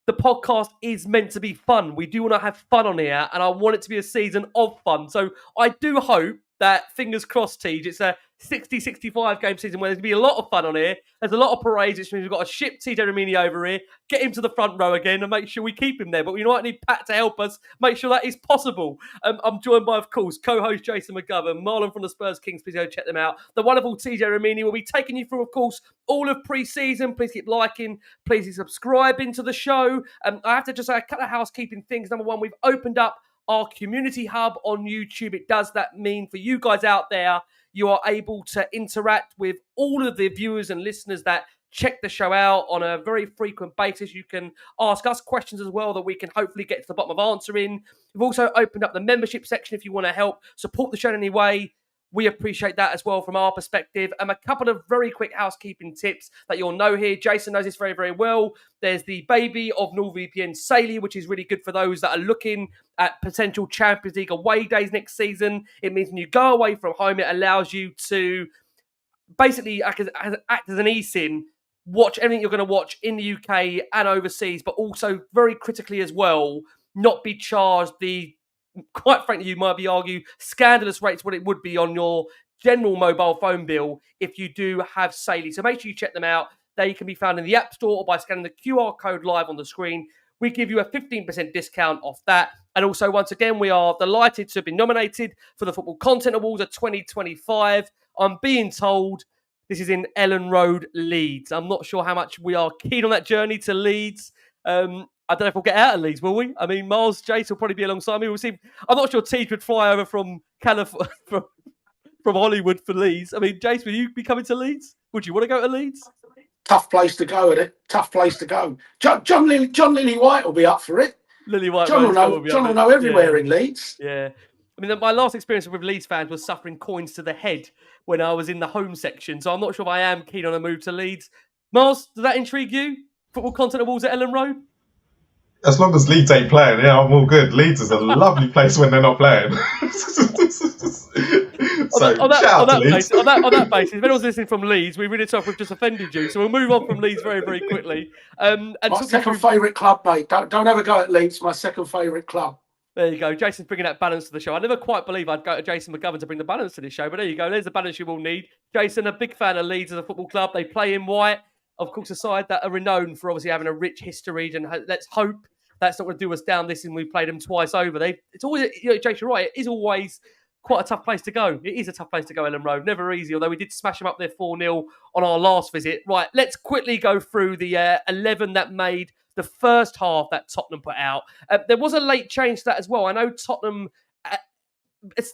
the podcast is meant to be fun. We do want to have fun on here. And I want it to be a season of fun. So I do hope that, fingers crossed, Tej, it's a 60-65 game season where there's going to be a lot of fun on here. There's a lot of parades, which means we've got to ship TJ Ramini over here, get him to the front row again and make sure we keep him there. But we might need Pat to help us make sure that is possible. I'm joined by, of course, co-host Jason McGovern, Marlon from the Spurs Kings. Please go check them out. The wonderful TJ Ramini will be taking you through, of course, all of pre-season. Please keep liking. Please keep subscribing to the show. I have to just say a couple of housekeeping things. Number one, we've opened up our community hub on YouTube. It does that mean for you guys out there, you are able to interact with all of the viewers and listeners that check the show out on a very frequent basis. You can ask us questions as well that we can hopefully get to the bottom of answering. We've also opened up the membership section if you want to help support the show in any way. We appreciate that as well from our perspective. A couple of very quick housekeeping tips that you'll know here. Jason knows this very, very well. There's the baby of NordVPN Saily, which is really good for those that are looking at potential Champions League away days next season. It means when you go away from home, it allows you to basically act as an eSIM, watch everything you're going to watch in the UK and overseas, but also very critically as well, not be charged the, quite frankly, you might be argue, scandalous rates what it would be on your general mobile phone bill if you do have Saily. So make sure you check them out. They can be found in the App Store or by scanning the QR code live on the screen. We give you a 15% discount off that. And also, once again, we are delighted to have been nominated for the Football Content Awards of 2025. I'm being told this is in Ellen Road, Leeds. I'm not sure how much we are keen on that journey to Leeds. I don't know if we'll get out of Leeds, will we? I mean, Miles, Jace will probably be alongside me. We'll see. I'm not sure Tej would fly over from California, from Hollywood for Leeds. I mean, Jace, will you be coming to Leeds? Would you want to go to Leeds? Tough place to go, isn't it? Tough place to go. John Lily-White will be up for it. Lily White. John will know everywhere in Leeds. Yeah. I mean, my last experience with Leeds fans was suffering coins to the head when I was in the home section. So I'm not sure if I am keen on a move to Leeds. Miles, does that intrigue you? Football Content Awards at Ellen Road? As long as Leeds ain't playing, yeah, I'm all good. Leeds is a lovely place when they're not playing. On that basis, if anyone's listening from Leeds, we really tough. We've just offended you, so we'll move on from Leeds very, very quickly. And my second favourite club, mate. Don't ever go at Leeds. My second favourite club. There you go. Jason's bringing that balance to the show. I never quite believe I'd go to Jason McGovern to bring the balance to this show, but there you go. There's the balance you will need. Jason, a big fan of Leeds as a football club. They play in white. Of course, a side that are renowned for obviously having a rich history, and let's hope that's not going to do us down this, and we played them twice over. It's always, Jason, you're right. It is always quite a tough place to go. It is a tough place to go, Ellen Road. Never easy, although we did smash them up there 4-0 on our last visit. Right, let's quickly go through the 11 that made the first half that Tottenham put out. There was a late change to that as well. I know Tottenham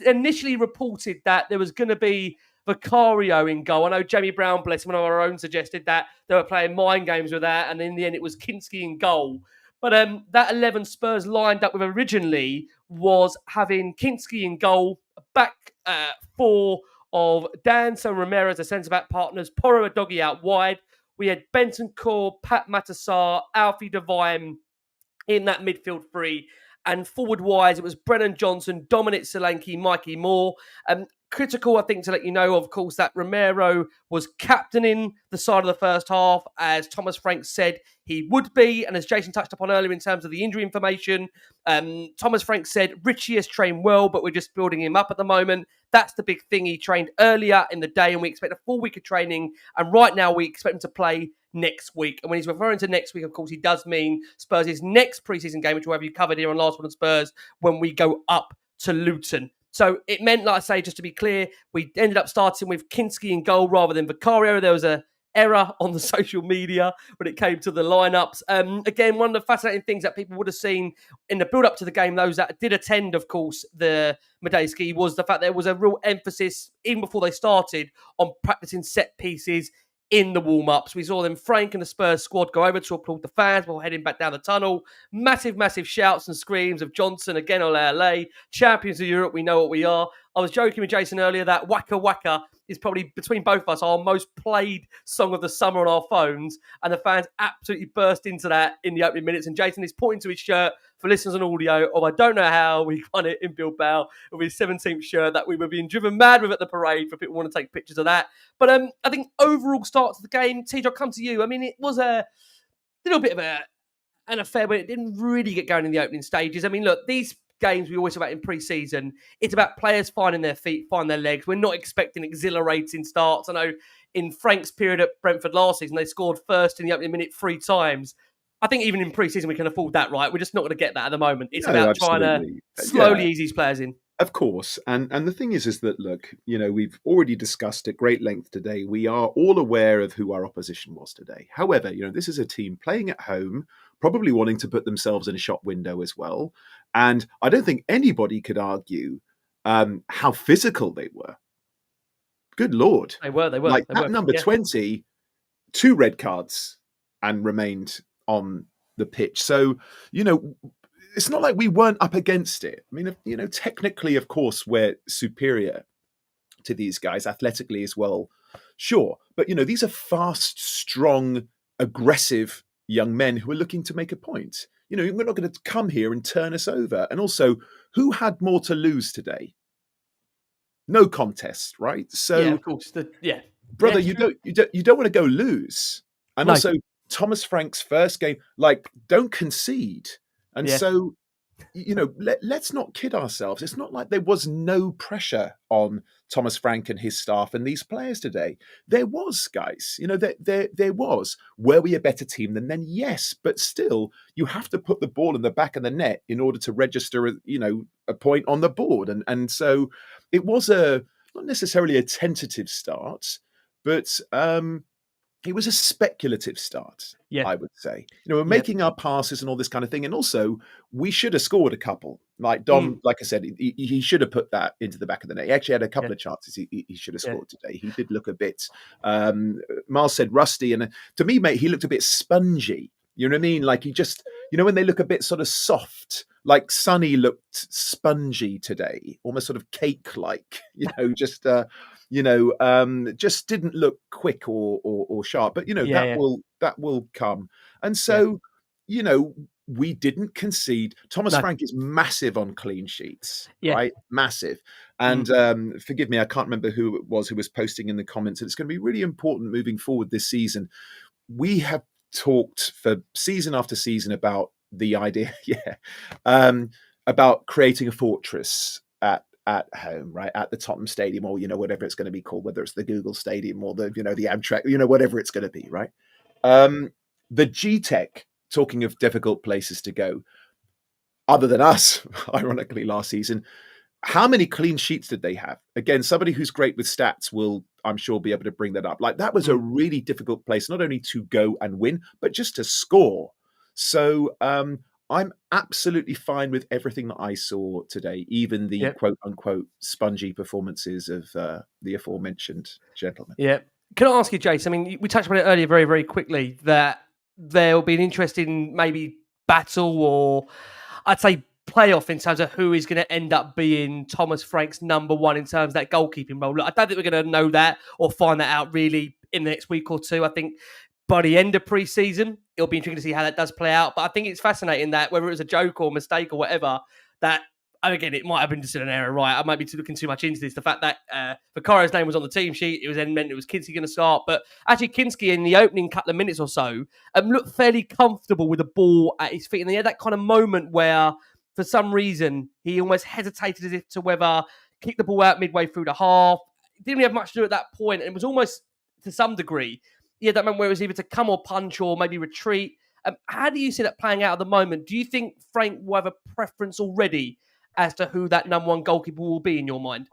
initially reported that there was going to be Vicario in goal. I know Jamie Brown, bless one of our own, suggested that they were playing mind games with that, and in the end it was Kinski in goal. But that 11 Spurs lined up with originally was having Kinski in goal, back four of Dan Romero as the centre-back partners, Porro Doggy out wide. We had Bentancur, Pat Matassar, Alfie Devine in that midfield three. And forward-wise, it was Brennan Johnson, Dominic Solanke, Mikey Moore. Critical, I think, to let you know, of course, that Romero was captaining the side of the first half, as Thomas Frank said he would be. And as Jason touched upon earlier in terms of the injury information, Thomas Frank said Richie has trained well, but we're just building him up at the moment. That's the big thing. He trained earlier in the day, and we expect a full week of training. And right now, we expect him to play next week. And when he's referring to next week, of course, he does mean Spurs' next preseason game, which we'll have you covered here on Last One on Spurs when we go up to Luton. So it meant, like I say, just to be clear, we ended up starting with Kinski in goal rather than Vicario. There was a error on the social media when it came to the lineups. Again, one of the fascinating things that people would have seen in the build-up to the game, those that did attend, of course, the Medeski, was the fact there was a real emphasis, even before they started, on practicing set pieces in the warm-ups. We saw them, Frank and the Spurs squad, go over to applaud the fans while heading back down the tunnel. Massive shouts and screams of Johnson, again, ole ole, champions of Europe, we know what we are. I was joking with Jason earlier that Waka Waka is probably, between both of us, our most played song of the summer on our phones, and the fans absolutely burst into that in the opening minutes. And Jason is pointing to his shirt for listeners on audio of I don't know how we got it in Bilbao with his 17th shirt that we were being driven mad with at the parade for people who want to take pictures of that. But I think overall start to the game, TJ, I'll come to you. I mean, it was a little bit of an affair where it didn't really get going in the opening stages. I mean, look, these games we always talk about in pre-season, it's about players finding their feet, finding their legs. We're not expecting exhilarating starts. I know in Frank's period at Brentford last season, they scored first in the opening minute 3 times. I think even in pre-season, we can afford that, right? We're just not going to get that at the moment. It's about trying to slowly ease these players in. Of course. And the thing is that, look, we've already discussed at great length today. We are all aware of who our opposition was today. However, this is a team playing at home, probably wanting to put themselves in a shop window as well. And I don't think anybody could argue how physical they were. Good Lord. They were. Like at number 20, 2 red cards and remained on the pitch. So, it's not like we weren't up against it. I mean, technically, of course, we're superior to these guys athletically as well. Sure. But, these are fast, strong, aggressive young men who are looking to make a point. We're not going to come here and turn us over. And also, who had more to lose today? No contest, right? So, yeah, of course. Brother, you don't want to go lose. And also, Thomas Frank's first game, don't concede. And so, let's not kid ourselves. It's not like there was no pressure on Thomas Frank and his staff and these players today. There was, guys. There was. Were we a better team than them? Yes, but still, you have to put the ball in the back of the net in order to register, a point on the board. And so, it was not necessarily a tentative start, but it was a speculative start, I would say. We're making our passes and all this kind of thing. And also, we should have scored a couple. Like Dom, like I said, he should have put that into the back of the net. He actually had a couple of chances he should have scored today. He did look a bit, Miles said rusty. And to me, mate, he looked a bit spongy. You know what I mean? Like he just, when they look a bit sort of soft, like Sonny looked spongy today, almost sort of cake-like, just didn't look quick or sharp. But that will come. And so, we didn't concede. Thomas Frank is massive on clean sheets, right? Massive. And forgive me, I can't remember who it was who was posting in the comments. It's going to be really important moving forward this season. We have talked for season after season about the idea, about creating a fortress at home, right, at the Tottenham Stadium, or whatever it's going to be called, whether it's the Google Stadium or the the Amtrak, whatever it's going to be, right? The G-Tech, talking of difficult places to go, other than us, ironically, last season, how many clean sheets did they have? Again, somebody who's great with stats will, I'm sure, be able to bring that up. Like that was a really difficult place, not only to go and win, but just to score. So I'm absolutely fine with everything that I saw today, even the quote unquote spongy performances of the aforementioned gentlemen. Yeah. Can I ask you, Jason? I mean, we touched on it earlier very, very quickly that there'll be an interesting maybe battle or I'd say playoff in terms of who is going to end up being Thomas Frank's number one in terms of that goalkeeping role. Look, I don't think we're going to know that or find that out really in the next week or two. I think by the end of pre-season, it'll be interesting to see how that does play out. But I think it's fascinating that whether it was a joke or mistake or whatever, that, and again, it might have been just an error, right? I might be looking too much into this. The fact that Vicario's name was on the team sheet, it was then meant it was Kinski going to start. But actually, Kinski in the opening couple of minutes or so looked fairly comfortable with the ball at his feet. And he had that kind of moment where, for some reason, he almost hesitated as if to whether kick the ball out midway through the half. He didn't really have much to do at that point. And it was almost, to some degree, that moment where it was either to come or punch or maybe retreat. How do you see that playing out at the moment? Do you think Frank will have a preference already as to who that number one goalkeeper will be in your mind?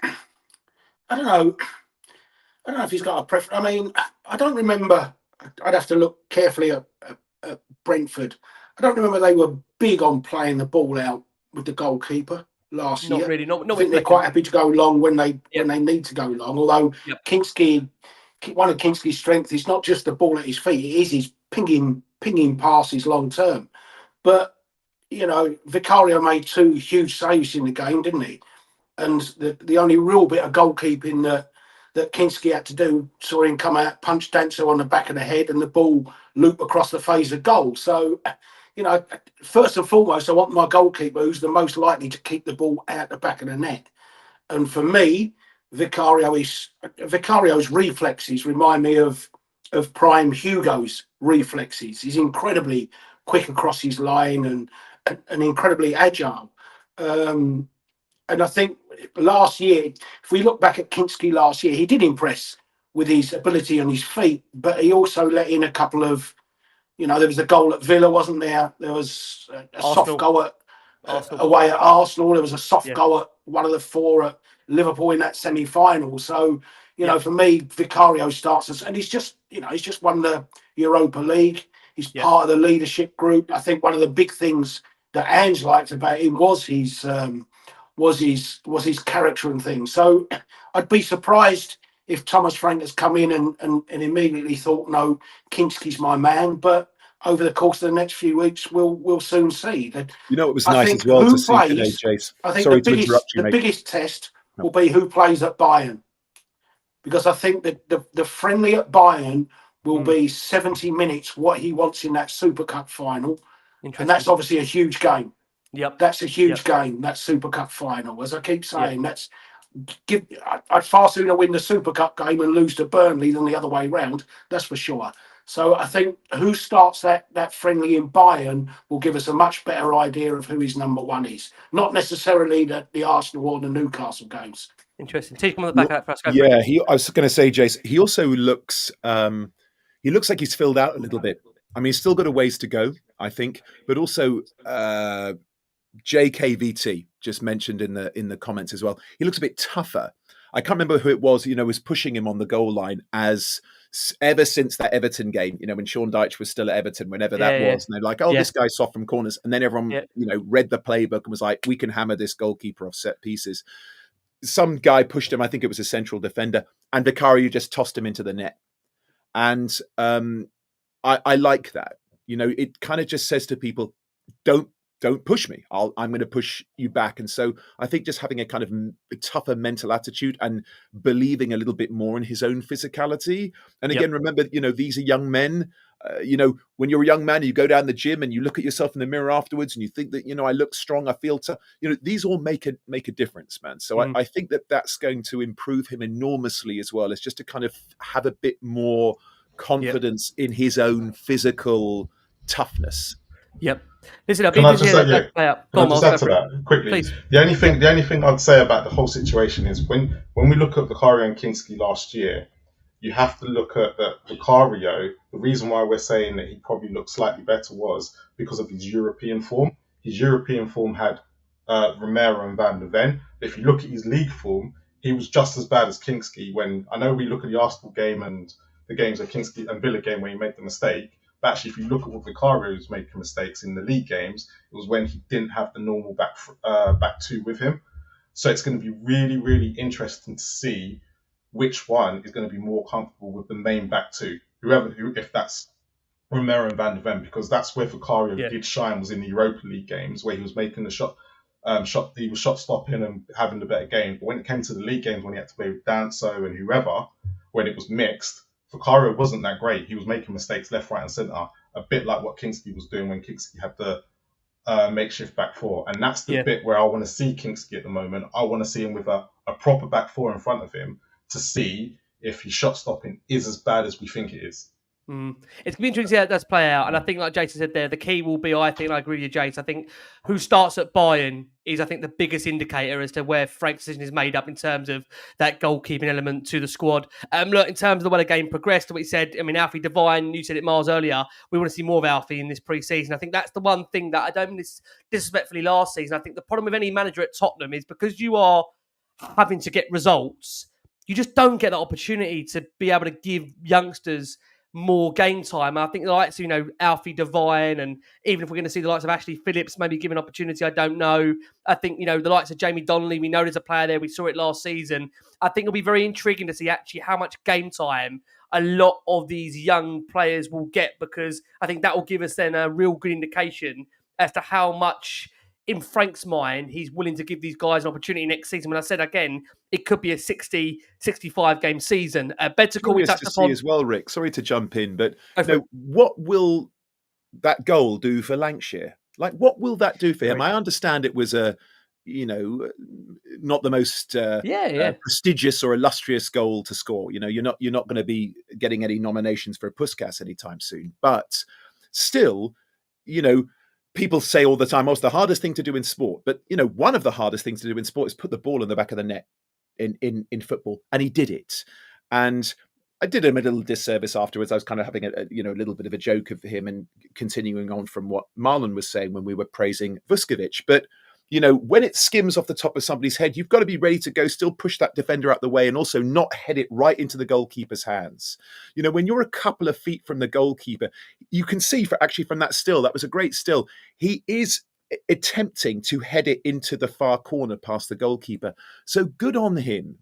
I don't know. I don't know if he's got a preference. I mean, I don't remember. I'd have to look carefully at Brentford. I don't remember they were big on playing the ball out with the goalkeeper last year. Not really. Not I think they're quite happy to go long when they need to go long. Although Kingsky, one of Kingsky's strengths is not just the ball at his feet; it is his pinging passes long term. But you know, Vicario made 2 huge saves in the game, didn't he? And the only real bit of goalkeeping that Kinsky had to do, saw him come out, punch Dancer on the back of the head, and the ball loop across the face of goal. So, you know, first and foremost, I want my goalkeeper who's the most likely to keep the ball out the back of the net. And for me, Vicario's reflexes remind me of prime Hugo's reflexes. He's incredibly quick across his line and incredibly agile. And I think last year, if we look back at Kinsky last year, he did impress with his ability on his feet, but he also let in a couple of, you know, there was a goal at Villa, wasn't there? There was a soft goal away at Arsenal. There was a soft goal at one of the 4 at Liverpool in that semi-final. So, you know, for me, Vicario starts us, and he's just won the Europa League. He's part of the leadership group. I think one of the big things that Ange liked about him was his character and things. So I'd be surprised if Thomas Frank has come in and immediately thought, no, Kinsky's my man. But over the course of the next few weeks, we'll soon see. That, you know, it was nice as well to see today, Jace. I think the biggest test will be who plays at Bayern, because I think that the friendly at Bayern will be 70 minutes, what he wants in that Super Cup final, and that's obviously a huge game. Yep. That's a huge game, that Super Cup final. As I keep saying, I'd far sooner win the Super Cup game and lose to Burnley than the other way round. That's for sure. So I think who starts that friendly in Bayern will give us a much better idea of who his number one is. Not necessarily the Arsenal or the Newcastle games. Interesting. Take him on the back of that first. Yeah, I was going to say, Jace, he also looks like he's filled out a little bit. I mean, he's still got a ways to go, I think, but also JKVT just mentioned in the comments as well. He looks a bit tougher. I can't remember who it was, was pushing him on the goal line as ever since that Everton game, when Sean Dyche was still at Everton, whenever that was. And they're like, this guy's soft from corners. And then everyone, read the playbook and was like, we can hammer this goalkeeper off set pieces. Some guy pushed him. I think it was a central defender. And Vicario just tossed him into the net. And I like that. It kind of just says to people, don't push me. I'm going to push you back. And so I think just having a kind of tougher mental attitude and believing a little bit more in his own physicality. And again, remember, these are young men. When you're a young man, you go down the gym and you look at yourself in the mirror afterwards and you think that, I look strong, I feel tough. These all make a difference, man. So I think that's going to improve him enormously as well. It's just to kind of have a bit more confidence in his own physical toughness. Yep. Listen, Can I just add to that quickly? Please. The only thing I'd say about the whole situation is when we look at Vicario and Kinsky last year, you have to look at that Vicario. The reason why we're saying that he probably looked slightly better was because of his European form. His European form had Romero and Van de Ven. If you look at his league form, he was just as bad as Kinsky. When I know we look at the Arsenal game and the games of Kinsky and Villa game where he made the mistake. But actually, if you look at what Vicario was making mistakes in the league games, it was when he didn't have the normal back two with him. So it's going to be really, really interesting to see which one is going to be more comfortable with the main back two. If that's Romero and Van de Ven, because that's where Vicario did shine, was in the Europa League games where he was making the shot. He was shot stopping and having the better game. But when it came to the league games, when he had to play with Danso and whoever, when it was mixed, Vicario wasn't that great. He was making mistakes left, right, and centre, a bit like what Kinsky was doing when Kinsky had the makeshift back four. And that's the bit where I want to see Kinsky at the moment. I want to see him with a proper back four in front of him to see if his shot stopping is as bad as we think it is. It's going to be interesting to see how it does play out. And I think, like Jason said there, the key will be, I think, I agree with you, Jason, I think who starts at Bayern is, I think, the biggest indicator as to where Frank's decision is made up in terms of that goalkeeping element to the squad. Look, in terms of the way the game progressed, what he said, I mean, Alfie Devine, you said it, Miles, earlier, we want to see more of Alfie in this pre-season. I think that's the one thing that I don't mean this disrespectfully last season. I think the problem with any manager at Tottenham is because you are having to get results, you just don't get the opportunity to be able to give youngsters more game time. I think the likes of, Alfie Devine, and even if we're going to see the likes of Ashley Phillips maybe given opportunity, I don't know. I think, the likes of Jamie Donnelly, we know there's a player there. We saw it last season. I think it'll be very intriguing to see actually how much game time a lot of these young players will get, because I think that will give us then a real good indication as to how much, in Frank's mind, he's willing to give these guys an opportunity next season. When I said, again, it could be a 60, 65 game season. Better call we touched upon as well, Rick. Sorry to jump in, but what will that goal do for Lankshear? Like, what will that do for him? I understand it was not the most prestigious or illustrious goal to score. You're not going to be getting any nominations for a Puskás anytime soon. But still, people say all the time, it's the hardest thing to do in sport. But, one of the hardest things to do in sport is put the ball in the back of the net in football. And he did it. And I did him a little disservice afterwards. I was kind of having a little bit of a joke of him and continuing on from what Marlon was saying when we were praising Vušković. But, when it skims off the top of somebody's head, you've got to be ready to go, still push that defender out the way and also not head it right into the goalkeeper's hands. When you're a couple of feet from the goalkeeper, you can see from that still, that was a great still. He is attempting to head it into the far corner past the goalkeeper. So good on him.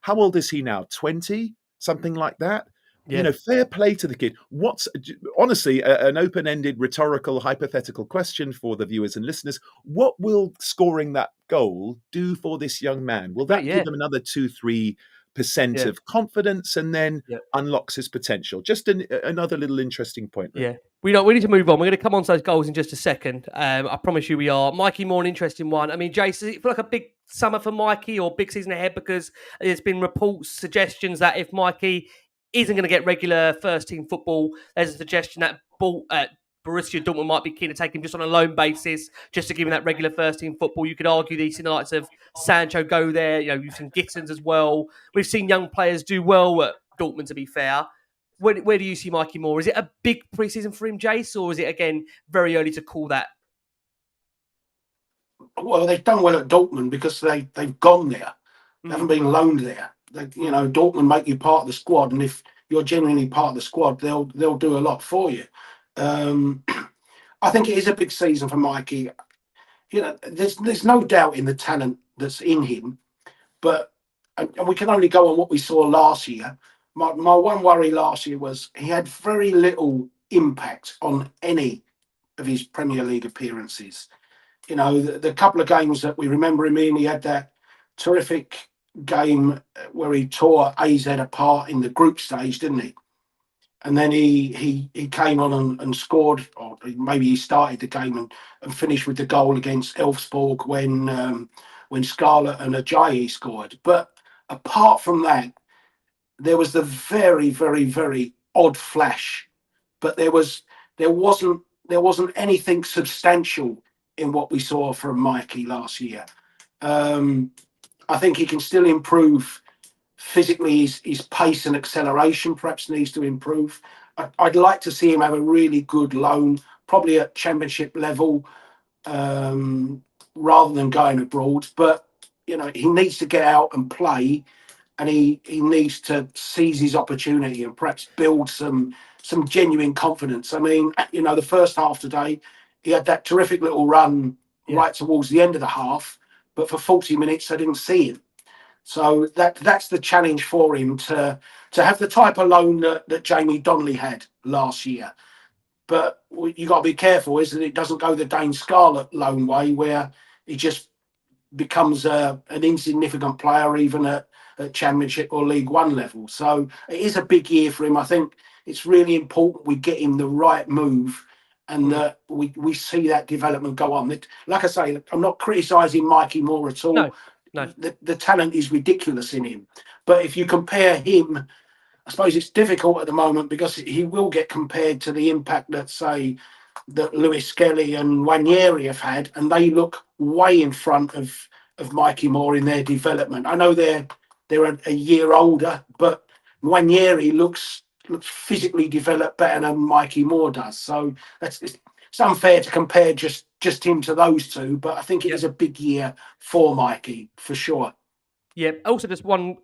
How old is he now? 20? Something like that? Yeah. Fair play to the kid. What's honestly an open-ended, rhetorical, hypothetical question for the viewers and listeners? What will scoring that goal do for this young man? Will that give him another 2-3% of confidence and then unlocks his potential? Just another little interesting point. Right? Yeah. We need to move on. We're going to come on to those goals in just a second. I promise you we are. Mikey, more an interesting one. I mean, Jason, does it feel like a big summer for Mikey or big season ahead? Because there's been reports, suggestions that if Mikey isn't going to get regular first-team football, there's a suggestion that Borussia Dortmund might be keen to take him just on a loan basis, just to give him that regular first-team football. You could argue these seen the likes of Sancho go there. You've seen Gittins as well. We've seen young players do well at Dortmund, to be fair. Where do you see Mikey Moore? Is it a big pre-season for him, Jace, or is it, again, very early to call that? Well, they've done well at Dortmund because they've gone there. They haven't been loaned there. Dortmund make you part of the squad, and if you're genuinely part of the squad, they'll do a lot for you. I think it is a big season for Mikey. There's no doubt in the talent that's in him, but and we can only go on what we saw last year. My one worry last year was he had very little impact on any of his Premier League appearances. The couple of games that we remember him in, he had that terrific game where he tore AZ apart in the group stage, didn't he? And then he came on and scored, or maybe he started the game and finished with the goal against Elfsborg when Scarlett and Ajayi scored. But apart from that, there was the very, very, very odd flash. But there wasn't anything substantial in what we saw from Mikey last year. I think he can still improve physically. His pace and acceleration perhaps needs to improve. I'd like to see him have a really good loan, probably at championship level, rather than going abroad. But, he needs to get out and play, and he needs to seize his opportunity and perhaps build some genuine confidence. I mean, the first half today, he had that terrific little run right towards the end of the half. But for 40 minutes, I didn't see him. So that's the challenge for him to have the type of loan that Jamie Donnelly had last year. But you got to be careful, is that it doesn't go the Dane Scarlett loan way, where he just becomes an insignificant player, even at Championship or League One level. So it is a big year for him. I think it's really important we get him the right move, and that we see that development go on. Like I say, I'm not criticising Mikey Moore at all. No. The talent is ridiculous in him. But if you compare him I suppose it's difficult at the moment because he will get compared to the impact that, say, that Lewis Skelly and Nwaneri have had, and they look way in front of Mikey Moore in their development. I know they're a year older, but Nwaneri looks physically developed better than Mikey Moore does. So it's unfair to compare just him to those two, but I think it is a big year for Mikey for sure. Yeah. Also, just one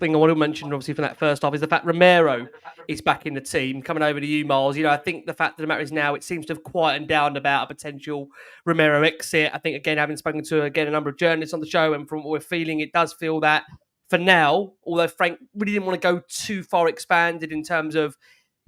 thing I want to mention, obviously, from that first half is the fact Romero is back in the team. Coming over to you, Miles. I think the fact of the matter is now it seems to have quietened down about a potential Romero exit. I think, again, having spoken to, a number of journalists on the show, and from what we're feeling, it does feel that for now, although Frank really didn't want to go too far expanded in terms of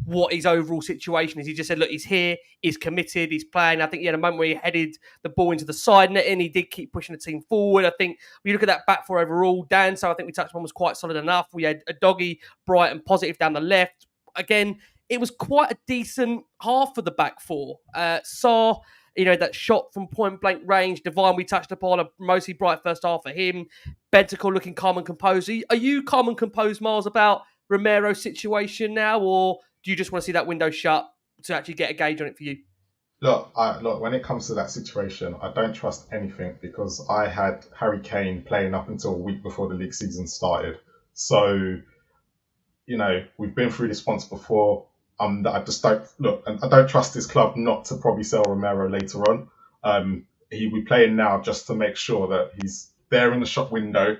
what his overall situation is. He just said, look, he's here, he's committed, he's playing. I think he had a moment where he headed the ball into the side net and he did keep pushing the team forward. I think when you look at that back four overall, Dan, so I think we touched on was quite solid enough. We had a Doggy, Bright and Positive down the left. Again, it was quite a decent half for the back four. Saw, that shot from point blank range. Divine, we touched upon, a mostly Bright first half for him. Bentacle looking calm and composed. Are you calm and composed, Miles, about Romero's situation now, or do you just want to see that window shut to actually get a gauge on it for you? Look, when it comes to that situation, I don't trust anything because I had Harry Kane playing up until a week before the league season started. So, we've been through this once before. I just don't and I don't trust this club not to probably sell Romero later on. He'll be playing now just to make sure that he's there in the shop window.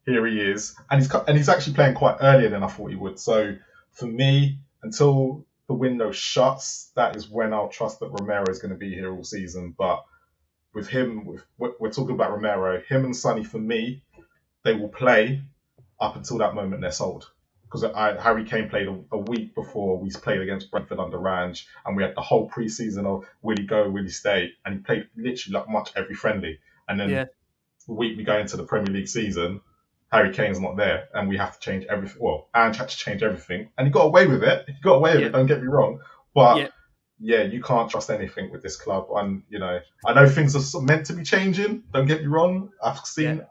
Here he is, and he's actually playing quite earlier than I thought he would. So for me, until the window shuts, that is when I'll trust that Romero is going to be here all season. But with him, we're talking about Romero, him and Sonny, for me, they will play up until that moment they're sold. Because Harry Kane played a week before we played against Brentford under Range, and we had the whole pre-season of will he go, will he stay, and he played literally like much every friendly. And then the week we go into the Premier League season, Harry Kane's not there, and we have to change everything. Well, Ange had to change everything, and he got away with it. Don't get me wrong, but you can't trust anything with this club. And I know things are meant to be changing. Don't get me wrong. I've seen.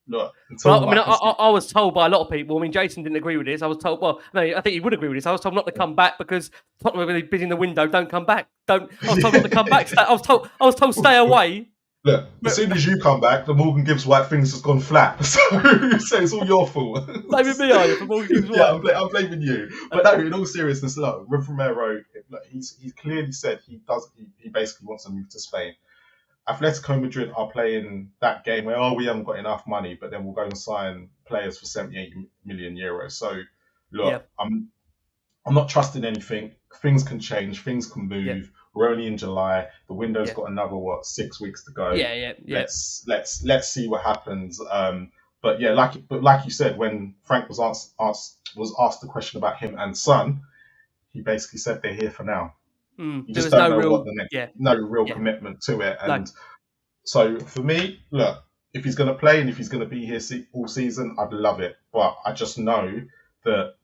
Look, I was told by a lot of people. I mean, Jason didn't agree with this. I was told. Well, no, I think he would agree with this. I was told not to come back because Tottenham were really busy in the window. Don't come back. I was told not to come back. I was told stay away. Look, as soon as you come back, the Morgan Gibbs-White thing's just gone flat. So it's all your fault. Blaming me, are you, for Morgan Gibbs-White? Yeah, I'm blaming you. But no, in all seriousness, look, with Romero, he's clearly said he basically wants to move to Spain. Atletico Madrid are playing that game where, we haven't got enough money, but then we'll go and sign players for 78 million euros. So, look, I'm not trusting anything. Things can change. Things can move. Yeah. We're only in July. The window's got another 6 weeks to go. Yeah. Let's see what happens. But like you said, when Frank was asked the question about him and Son, he basically said they're here for now. You just don't know what the next. No real commitment to it, and so for me, look, if he's going to play and if he's going to be here all season, I'd love it. But I just know that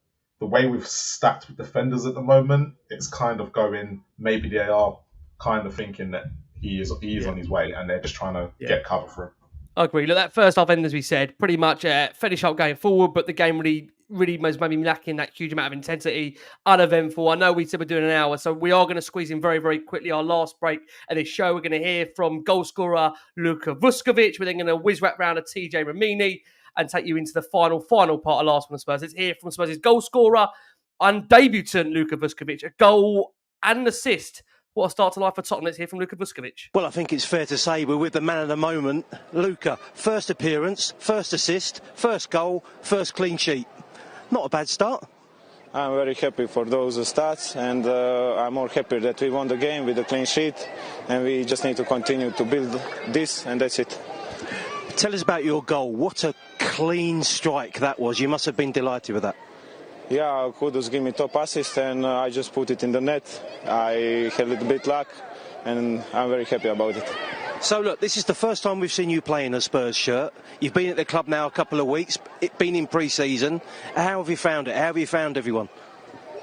the way we've stacked with defenders at the moment, it's kind of going. Maybe they are kind of thinking that he is on his way, and they're just trying to get cover for him. I agree. Look, that first half end, as we said, pretty much finish up going forward, but the game really was maybe lacking that huge amount of intensity, uneventful. I know we said we're doing an hour, so we are going to squeeze in very, very quickly our last break of this show. We're going to hear from goal scorer Luka Vuskovic. We're then going to whiz wrap round a TJ Ramini and take you into the final part of Last One of Spurs. Let's hear from Spurs' goal scorer and debutant Luka Vuskovic, a goal and an assist. What a start to life for Tottenham. Let's hear from Luka Vuskovic. Well, I think it's fair to say we're with the man of the moment, Luka. First appearance, first assist, first goal, first clean sheet. Not a bad start. I'm very happy for those stats, and I'm more happy that we won the game with a clean sheet, and we just need to continue to build this, and that's it. Tell us about your goal. What a clean strike that was. You must have been delighted with that. Yeah, Kudus gave me top assist, and I just put it in the net. I had a little bit luck, and I'm very happy about it. So look, this is the first time we've seen you play in a Spurs shirt. You've been at the club now a couple of weeks. It's been in pre-season. How have you found it? How have you found everyone?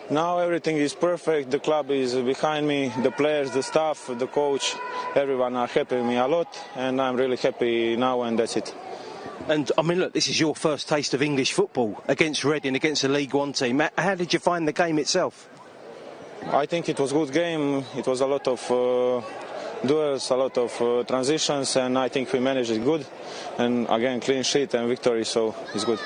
Now everything is perfect. The club is behind me. The players, the staff, the coach, everyone are happy with me a lot, and I'm really happy now, and that's it. And I mean, look, this is your first taste of English football against Reading, against a League One team. How did you find the game itself? I think it was a good game. It was a lot of duels, a lot of transitions, and I think we managed it good. And again, clean sheet and victory, so it's good.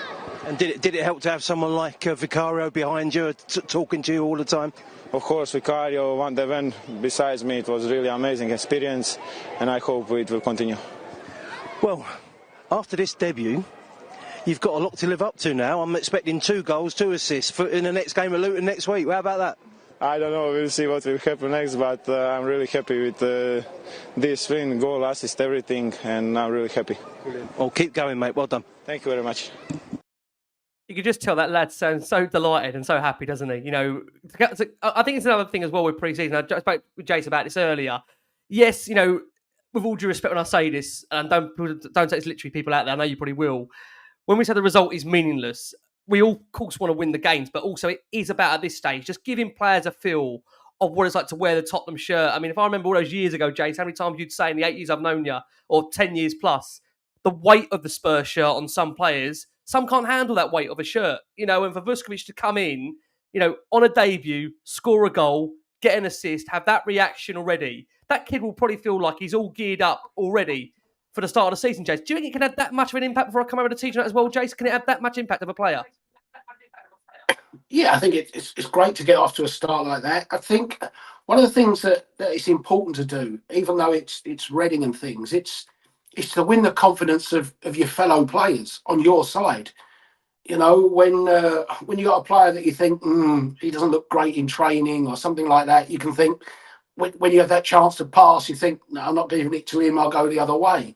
And did it help to have someone like Vicario behind you, talking to you all the time? Of course, Vicario, Van de Ven, besides me, it was really amazing experience, and I hope it will continue. Well, after this debut, you've got a lot to live up to now. I'm expecting 2 goals, 2 assists in the next game of Luton next week. How about that? I don't know, we'll see what will happen next, but I'm really happy with this win, goal, assist, everything, and I'm really happy. Brilliant. Well, keep going, mate. Well done. Thank you very much. You can just tell that lad sounds so delighted and so happy, doesn't he? You know, I think it's another thing as well with pre-season. I spoke with Jason about this earlier. Yes, you know, with all due respect when I say this, and don't take this literally, people out there, I know you probably will. When we say the result is meaningless, we all, of course, want to win the games, but also it is about, at this stage, just giving players a feel of what it's like to wear the Tottenham shirt. I mean, if I remember all those years ago, Jason, how many times you'd say in the 8 years I've known you, or 10 years plus, the weight of the Spurs shirt on some players, some can't handle that weight of a shirt, you know, and for Vušković to come in, you know, on a debut, score a goal, get an assist, have that reaction already, that kid will probably feel like he's all geared up already for the start of the season, Jason. Do you think it can have that much of an impact before I come over to teach you that as well, Jason? Can it have that much impact of a player? Yeah, I think it's great to get off to a start like that. I think one of the things that it's important to do, even though it's Reading and things, it's to win the confidence of your fellow players on your side. You know, when you got a player that you think he doesn't look great in training or something like that, you can think when you have that chance to pass, you think, no, I'm not giving it to him, I'll go the other way.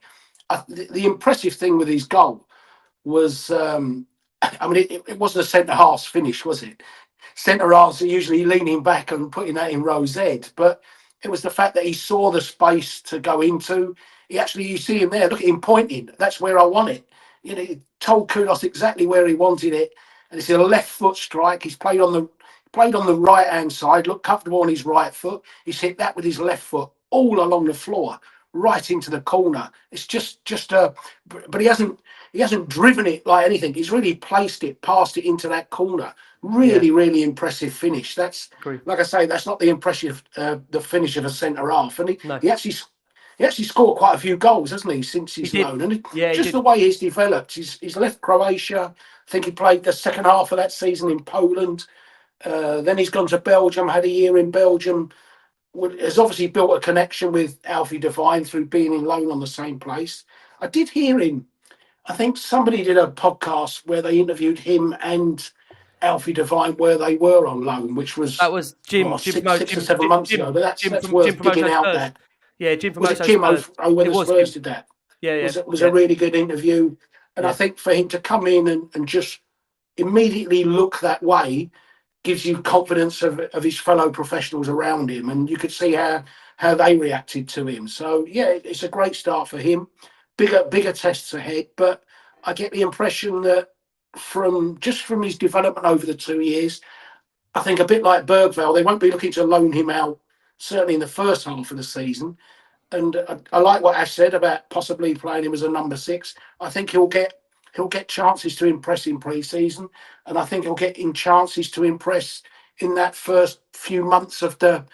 The impressive thing with his goal was, I mean, it wasn't a centre-half finish, was it? Centre-halves are usually leaning back and putting that in row Z, but it was the fact that he saw the space to go into. He actually, you see him there, look at him pointing, that's where I want it. You know, he told Kudus exactly where he wanted it, and it's a left foot strike. He's played on the right hand side, looked comfortable on his right foot. He's hit that with his left foot all along the floor, right into the corner. It's just but he hasn't driven it like anything. He's really placed it, passed it into that corner. Really impressive finish. That's like I say, that's not the impressive the finish of a centre half, and he actually scored quite a few goals, hasn't he, since he's known? And just the way he's developed. He's left Croatia. I think he played the second half of that season in Poland. Then he's gone to Belgium, had a year in Belgium. Has obviously built a connection with Alfie Devine through being in loan on the same place. I did hear him. I think somebody did a podcast where they interviewed him and Alfie Devine where they were on loan, which was Jim, 6 or 7 months ago. But that's worth digging out there. Yeah, Jim from was it Jim when the Spurs did that? Yeah. It was a really good interview. And I think for him to come in and just immediately look that way gives you confidence of his fellow professionals around him. And you could see how they reacted to him. So, yeah, it's a great start for him. Bigger tests ahead. But I get the impression that from his development over the 2 years, I think a bit like Bergvall, they won't be looking to loan him out, certainly in the first half of the season. And I like what Ash said about possibly playing him as a number 6. I think he'll get chances to impress in pre-season, and I think he'll get in chances to impress in that first few months of the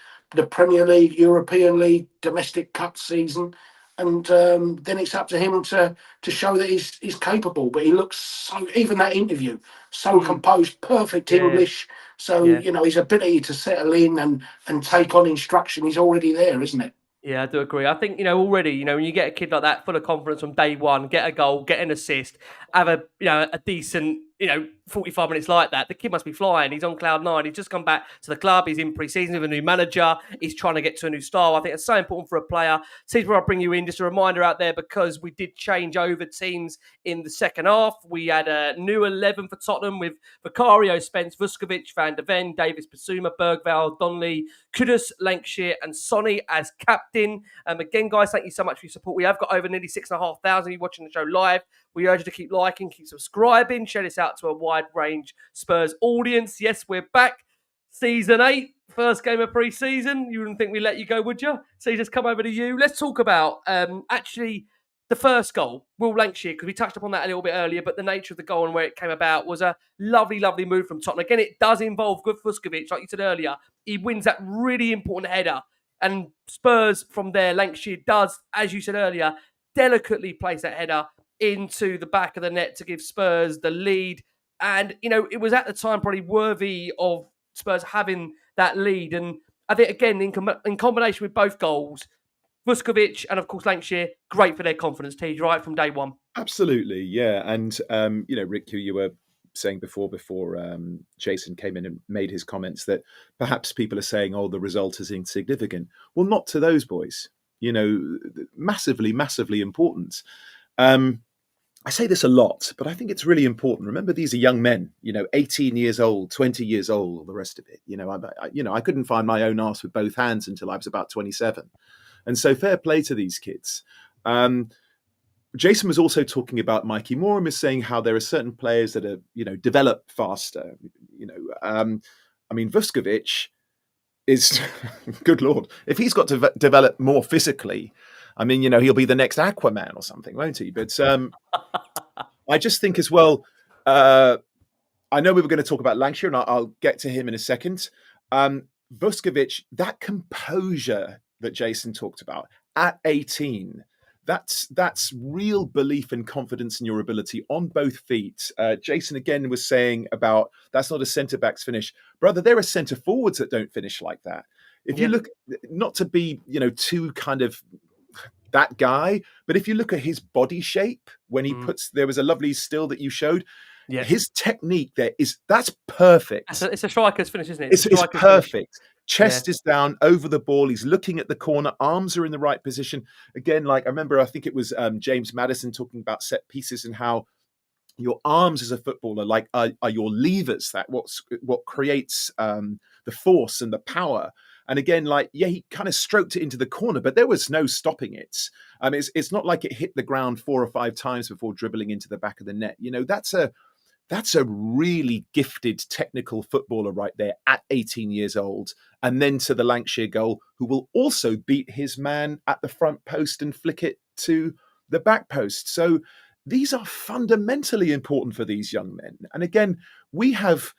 Premier League, European League, domestic cup season. And then it's up to him to show that he's capable. But he looks so, even that interview, so composed, perfect English. So, you know, his ability to settle in and take on instruction is already there, isn't it? Yeah, I do agree. I think, you know, already, you know, when you get a kid like that full of confidence from day one, get a goal, get an assist, have a decent, 45 minutes like that, the kid must be flying. He's on cloud 9. He's just come back to the club. He's in pre-season with a new manager. He's trying to get to a new style. I think it's so important for a player. Seems where I bring you in. Just a reminder out there, because we did change over teams in the second half. We had a new 11 for Tottenham with Vicario, Spence, Vuskovic, Van de Ven, Davis, Basuma, Bergvall, Donnelly, Kudus, Lankshear and Sonny as captain. Again, guys, thank you so much for your support. We have got over nearly 6,500 of you watching the show live. We urge you to keep liking, keep subscribing, share this out to a wide range Spurs audience. Yes, we're back. Season 8, first game of pre-season. You wouldn't think we'd let you go, would you? So just come over to you. Let's talk about actually the first goal, Will Lankshear, because we touched upon that a little bit earlier, but the nature of the goal and where it came about was a lovely, lovely move from Tottenham. Again, it does involve Vuskovic, like you said earlier. He wins that really important header. And Spurs from there, Lankshear does, as you said earlier, delicately place that header into the back of the net to give Spurs the lead. And, it was at the time probably worthy of Spurs having that lead. And I think, again, in combination with both goals, Vuskovic and, of course, Lankshear, great for their confidence, Tej, right from day one. Absolutely, yeah. And, Rick, who you were saying before Jason came in and made his comments that perhaps people are saying, the result is insignificant. Well, not to those boys. Massively, massively important. I say this a lot, but I think it's really important. Remember, these are young men, 18 years old, 20 years old, all the rest of it. I couldn't find my own arse with both hands until I was about 27. And so fair play to these kids. Jason was also talking about Mikey Moore and was saying how there are certain players that are, develop faster. Vušković is, good Lord, if he's got to develop more physically, he'll be the next Aquaman or something, won't he? But I just think as well, I know we were going to talk about Lankshear, and I'll get to him in a second. Vušković, that composure that Jason talked about at 18, that's real belief and confidence in your ability on both feet. Jason again was saying about that's not a centre-back's finish. Brother, there are centre-forwards that don't finish like that. If you look, not to be, too kind of that guy, but if you look at his body shape when he there was a lovely still that you showed. Yeah. His technique that's perfect. It's a striker's finish, isn't it? It's perfect. Finish. Chest is down over the ball. He's looking at the corner. Arms are in the right position. Again, I remember, I think it was James Maddison talking about set pieces and how your arms as a footballer are your levers. That what creates the force and the power. And again, he kind of stroked it into the corner, but there was no stopping it. It's not like it hit the ground 4 or 5 times before dribbling into the back of the net. That's a really gifted technical footballer right there at 18 years old. And then to the Lankshear goal, who will also beat his man at the front post and flick it to the back post. So these are fundamentally important for these young men. And again, we have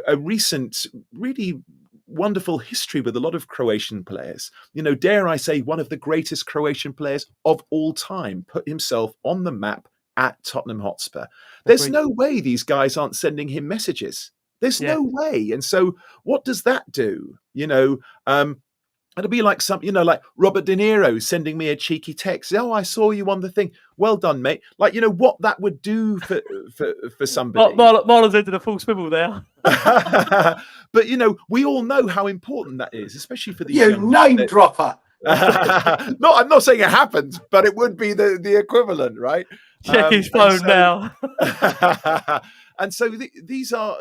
a recent, really wonderful history with a lot of Croatian players. Dare I say, one of the greatest Croatian players of all time put himself on the map at Tottenham Hotspur. There's no way these guys aren't sending him messages. There's no way. And so what does that do? It'll be like like Robert De Niro sending me a cheeky text. Oh, I saw you on the thing. Well done, mate. What that would do for somebody. Marlon's into the full swivel there. But, we all know how important that is, especially for these name dropper. No, I'm not saying it happened, but it would be the equivalent, right? Check his phone now. And so these are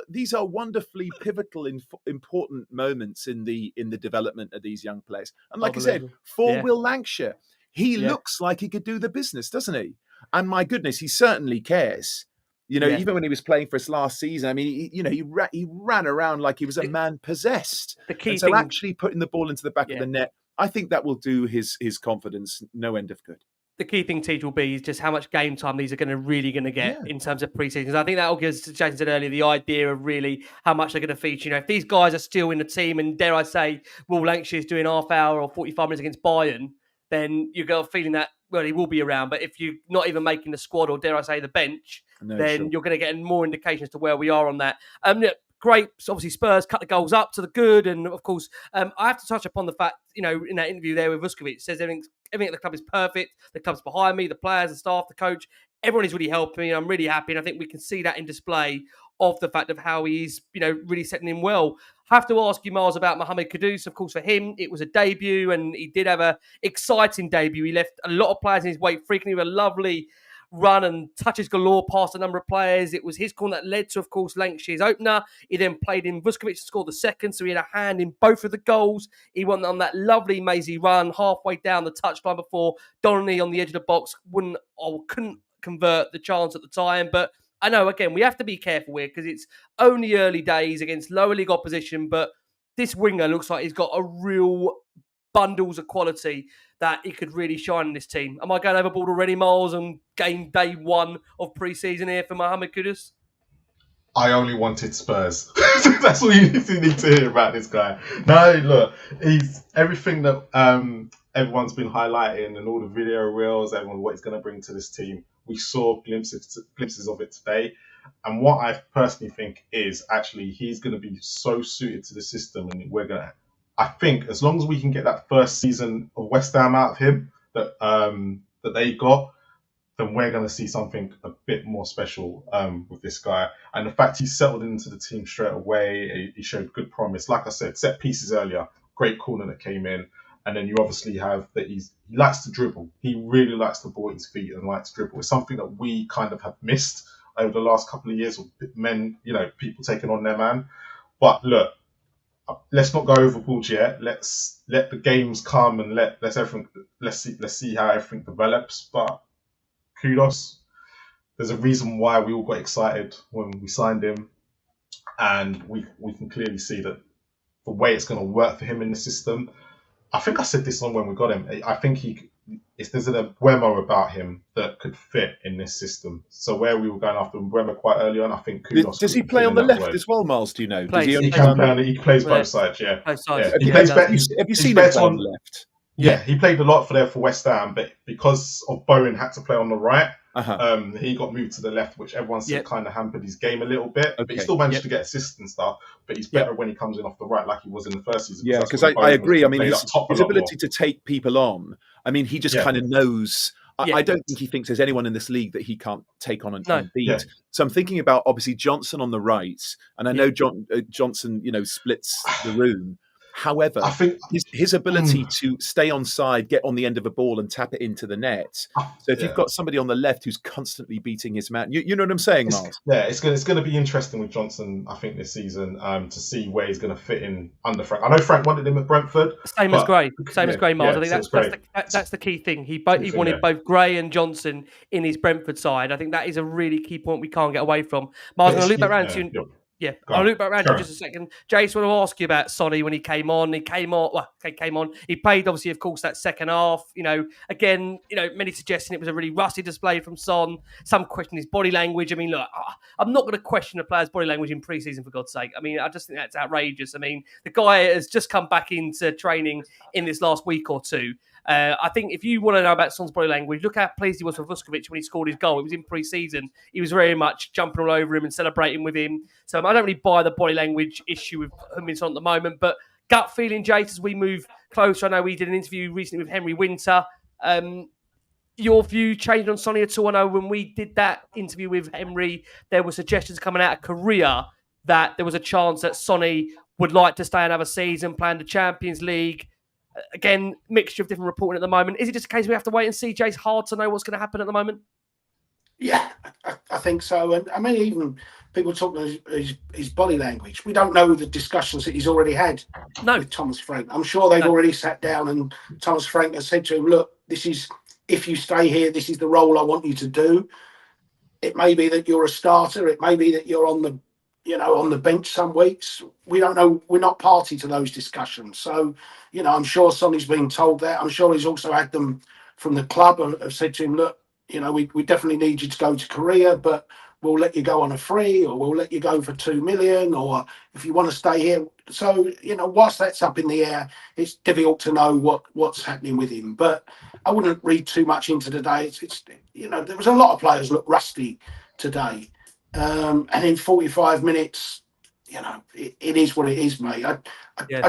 wonderfully pivotal, important moments in the development of these young players. And like I said, for Will Lankshear, he looks like he could do the business, doesn't he? And my goodness, he certainly cares. Even when he was playing for us last season, he ran around like he was a man possessed. So actually putting the ball into the back of the net, I think that will do his confidence no end of good. The key thing, Tej, will be is just how much game time these are really going to get in terms of pre-season. I think that will give, as Jason said earlier, the idea of really how much they're going to feature. If these guys are still in the team, and dare I say, Will Lankshear is doing half hour or 45 minutes against Bayern, then you got a feeling that, he will be around. But if you're not even making the squad, or dare I say the bench, then you're going to get more indication as to where we are on that. Great. Obviously, Spurs cut the goals up to the good. And, of course, I have to touch upon the fact, in that interview there with Vuskovic, it says everything at the club is perfect. The club's behind me, the players, the staff, the coach. Everyone is really helping me. I'm really happy. And I think we can see that in display of the fact of how he's, really setting in well. I have to ask you, Miles, about Mohammed Kudus. Of course, for him, it was a debut, and he did have an exciting debut. He left a lot of players in his wake, frequently with a lovely run and touches galore past a number of players. It was his corner that led to, of course, Lankshear's opener. He then played in Vuskovic to score the second, so he had a hand in both of the goals. He went on that lovely, mazy run halfway down the touchline before Donnelly on the edge of the box couldn't convert the chance at the time. But I know, again, we have to be careful here because it's only early days against lower league opposition, but this winger looks like he's got a real bundles of quality that he could really shine in this team. Am I going overboard already, Miles, on game day 1 of pre-season here for Mohammed Kudus? I only wanted Spurs. That's all you need to hear about this guy. No, look, he's everything that everyone's been highlighting and all the video reels, what he's going to bring to this team. We saw glimpses of it today. And what I personally think is actually he's going to be so suited to the system, and I think as long as we can get that first season of West Ham out of him that they got, then we're going to see something a bit more special with this guy. And the fact he settled into the team straight away, he showed good promise. Like I said, set pieces earlier, great corner that came in. And then you obviously have that he likes to dribble. He really likes the ball at his feet and likes to dribble. It's something that we kind of have missed over the last couple of years of men, people taking on their man. But look, let's not go overboard yet. Let's let the games come and let's see how everything develops. But Kudus, there's a reason why we all got excited when we signed him, and we can clearly see that the way it's going to work for him in the system. I think I said this on when we got him. I think there's a Wemo about him that could fit in this system. So where we were going after Wemo quite early on, I think Kudus. Does he play on the left as well, Miles? Do you know? He plays both sides. Yeah, both sides. Yeah. Have you seen him play on the left? Yeah, he played a lot for West Ham, but because of Bowen had to play on the right, he got moved to the left, which everyone said kind of hampered his game a little bit. Okay. But he still managed to get assists and stuff. But he's better when he comes in off the right, like he was in the first season. Yeah, because I agree. I mean, his ability to take people on. I mean, he just kind of knows. I don't think he thinks there's anyone in this league that he can't take on and beat. Yeah. So I'm thinking about obviously Johnson on the right, and I know Johnson, splits the room. However, I think his ability to stay on side, get on the end of a ball and tap it into the net. So if you've got somebody on the left who's constantly beating his man, you know what I'm saying, Miles? It's going to be interesting with Johnson, I think, this season to see where he's going to fit in under Frank. I know Frank wanted him at Brentford. Same as Gray, Miles. I think that's the key thing. He wanted both Gray and Johnson in his Brentford side. I think that is a really key point we can't get away from. Miles, I'm going to loop back around to you. Yeah, I'll loop back around in just a second. Jason, I want to ask you about Sonny when he came on. He came on. He played, obviously, of course, that second half. Many suggesting it was a really rusty display from Son. Some question his body language. I mean, look, I'm not going to question a player's body language in pre-season, for God's sake. I mean, I just think that's outrageous. I mean, the guy has just come back into training in this last week or two. I think if you want to know about Son's body language, look how pleased he was for Vušković when he scored his goal. It was in pre-season. He was very much jumping all over him and celebrating with him. So I don't really buy the body language issue with Heung-Min Son at the moment. But gut feeling, Jace, as we move closer. I know we did an interview recently with Henry Winter. Your view changed on Sonny at all? I know when we did that interview with Henry, there were suggestions coming out of Korea that there was a chance that Sonny would like to stay another season, playing the Champions League. Again, mixture of different reporting at the moment. Is it just a case we have to wait and see, Jace? Hard to know what's going to happen at the moment? Yeah, I think so. And I mean, even people talking his body language. We don't know the discussions that he's already had with Thomas Frank. I'm sure they've already sat down and Thomas Frank has said to him, look, if you stay here, this is the role I want you to do. It may be that you're a starter. It may be that you're on the bench some weeks. We don't know. We're not party to those discussions. So, I'm sure Sonny's been told that. I'm sure he's also had them from the club and have said to him, look, we definitely need you to go to Korea, but we'll let you go on a free, or we'll let you go for 2 million, or if you want to stay here. So, whilst that's up in the air, it's difficult to know what's happening with him. But I wouldn't read too much into today. There was a lot of players look rusty today. And in 45 minutes, it is what it is, mate. I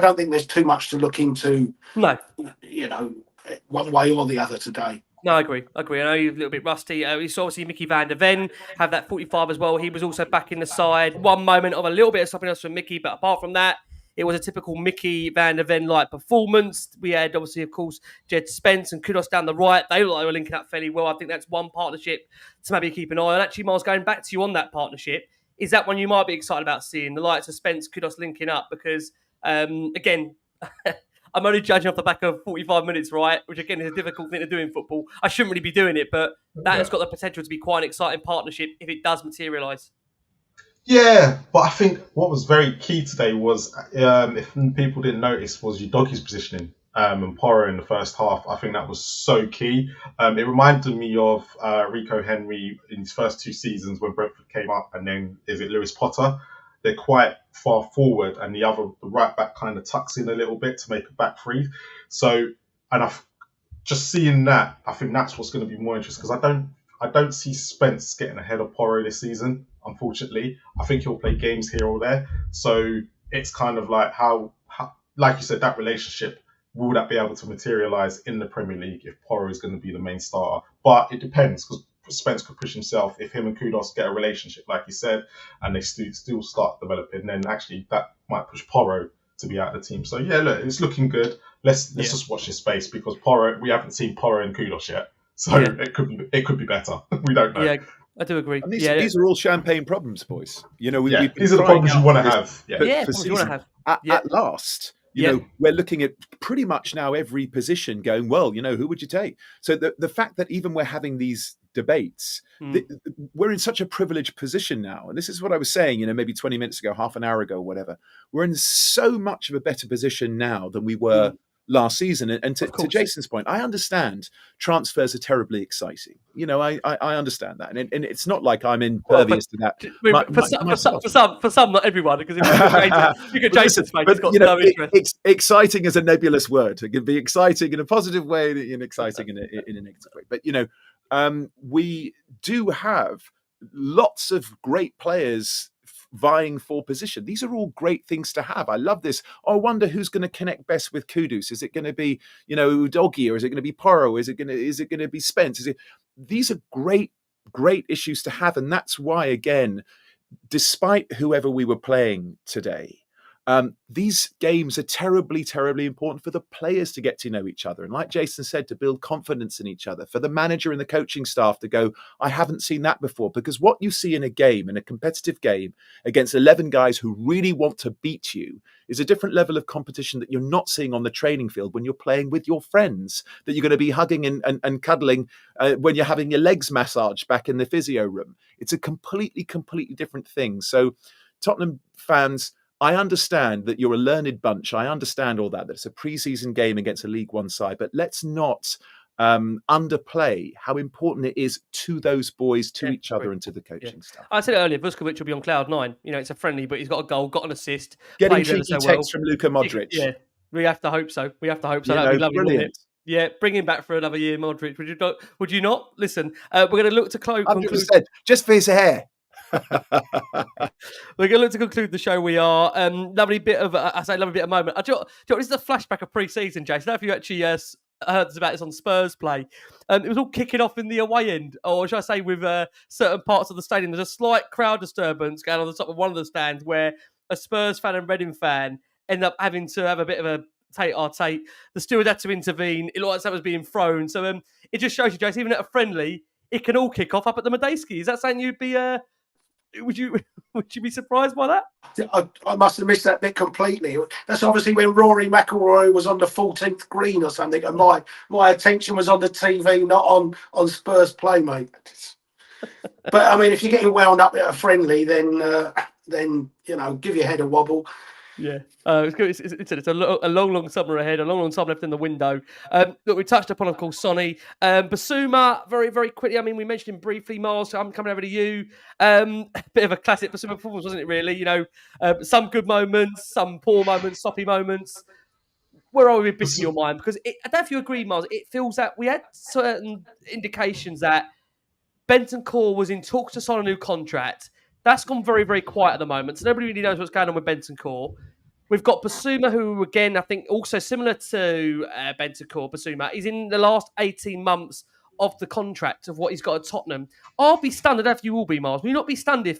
don't think there's too much to look into, one way or the other today. No, I agree. I know you're a little bit rusty. We saw obviously Mickey van der Ven have that 45 as well. He was also back in the side. One moment of a little bit of something else from Mickey, but apart from that, it was a typical Mickey van der Ven-like performance. We had, obviously, of course, Jed Spence and Kudus down the right. They look like they were linking up fairly well. I think that's one partnership to maybe keep an eye on. Actually, Miles, going back to you on that partnership, is that one you might be excited about seeing, the likes of Spence, Kudus linking up? Because, again, I'm only judging off the back of 45 minutes, right? Which, again, is a difficult thing to do in football. I shouldn't really be doing it, but that has got the potential to be quite an exciting partnership if it does materialise. Yeah, but I think what was very key today was, if people didn't notice, was Udogi's positioning. and Porro in the first half. I think that was so key. It reminded me of Rico Henry in his first 2 seasons when Brentford came up, and then is it Lewis Potter? They're quite far forward, and the right back kind of tucks in a little bit to make a back three. So, and I've just seeing that, I think that's what's going to be more interesting, because I don't see Spence getting ahead of Porro this season. Unfortunately, I think he'll play games here or there. So it's kind of like how like you said, that relationship, will that be able to materialise in the Premier League if Porro is going to be the main starter? But it depends, because Spence could push himself if him and Kudus get a relationship, like you said, and they still start developing. Then actually that might push Porro to be out of the team. So yeah, look, it's looking good. Let's just watch this space, because Porro, we haven't seen Porro and Kudus yet, so it could be better. We don't know. Yeah, I do agree. And these are all champagne problems, boys. You know, these are the problems you want to have. Problems you want to have. At last. You know, we're looking at pretty much now every position going, well, you know, who would you take? So the fact that even we're having these debates, we're in such a privileged position now. And this is what I was saying, you know, maybe 20 minutes ago, half an hour ago, whatever. We're in so much of a better position now than we were last season. And to Jason's point, I understand transfers are terribly exciting. You know, I understand that. And it's not like I'm impervious to that. For some, not everyone, because if you get Jason's face, he's got no interest. Exciting is a nebulous word. It can be exciting in a positive way and exciting in a negative way. But, you know, we do have lots of great players vying for position. These are all great things to have. I love this. I wonder who's going to connect best with Kudus. Is it going to be, you know, Udogie, or is it going to be Porro? Is it going to be Spence? These are great issues to have, and that's why, again, despite whoever we were playing today, these games are terribly, terribly important for the players to get to know each other. And like Jason said, to build confidence in each other, for the manager and the coaching staff to go, I haven't seen that before. Because what you see in a competitive game against 11 guys who really want to beat you is a different level of competition that you're not seeing on the training field when you're playing with your friends, that you're going to be hugging and cuddling when you're having your legs massaged back in the physio room. It's a completely, completely different thing. So Tottenham fans, I understand that you're a learned bunch. I understand all that it's a pre-season game against a League One side, but let's not underplay how important it is to those boys, to each other, and to the coaching staff. I said it earlier, Vuskovic will be on cloud 9. You know, it's a friendly, but he's got a goal, got an assist. Getting cheeky texts from Luka Modric. Yeah, we have to hope so. That would be lovely, wouldn't it? Yeah, bring him back for another year, Modric. Would you not? Listen, we're going to look to conclude. Just for his hair. We're going to look to conclude the show. We are lovely bit of moment. This is a flashback of pre-season, Jason. I don't know if you actually heard about this on Spurs play. It was all kicking off in the away end, or should I say, with certain parts of the stadium. There's a slight crowd disturbance going on the top of one of the stands where a Spurs fan and Reading fan end up having to have a bit of a tate-a-tate. The steward had to intervene. It looked like that was being thrown. So it just shows you, Jason, even at a friendly, it can all kick off up at the Madejski. Is that something you'd be? Would you be surprised by that? I must have missed that bit completely. That's obviously when Rory McIlroy was on the 14th green or something, and my attention was on the TV, not on Spurs play, mate. But I mean, if you're getting wound up at a friendly, then you know, give your head a wobble. Yeah, it's good. It's a long summer ahead, a long time left in the window. Look, we touched upon, of course, Sonny. Basuma, very, very quickly. I mean, we mentioned him briefly, Miles. I'm coming over to you. Bit of a classic Basuma performance, wasn't it, really? You know, some good moments, some poor moments, soppy moments. Where are we with in your mind? Because I don't know if you agree, Miles, it feels that we had certain indications that Bentancur was in talks to sign a new contract. That's gone very, very quiet at the moment. So nobody really knows what's going on with Bentancur. We've got Basuma, who, again, I think also similar to Bentancur, Basuma, is in the last 18 months of the contract of what he's got at Tottenham. I'll be stunned. I don't know if you will be, Miles. Will you not be stunned if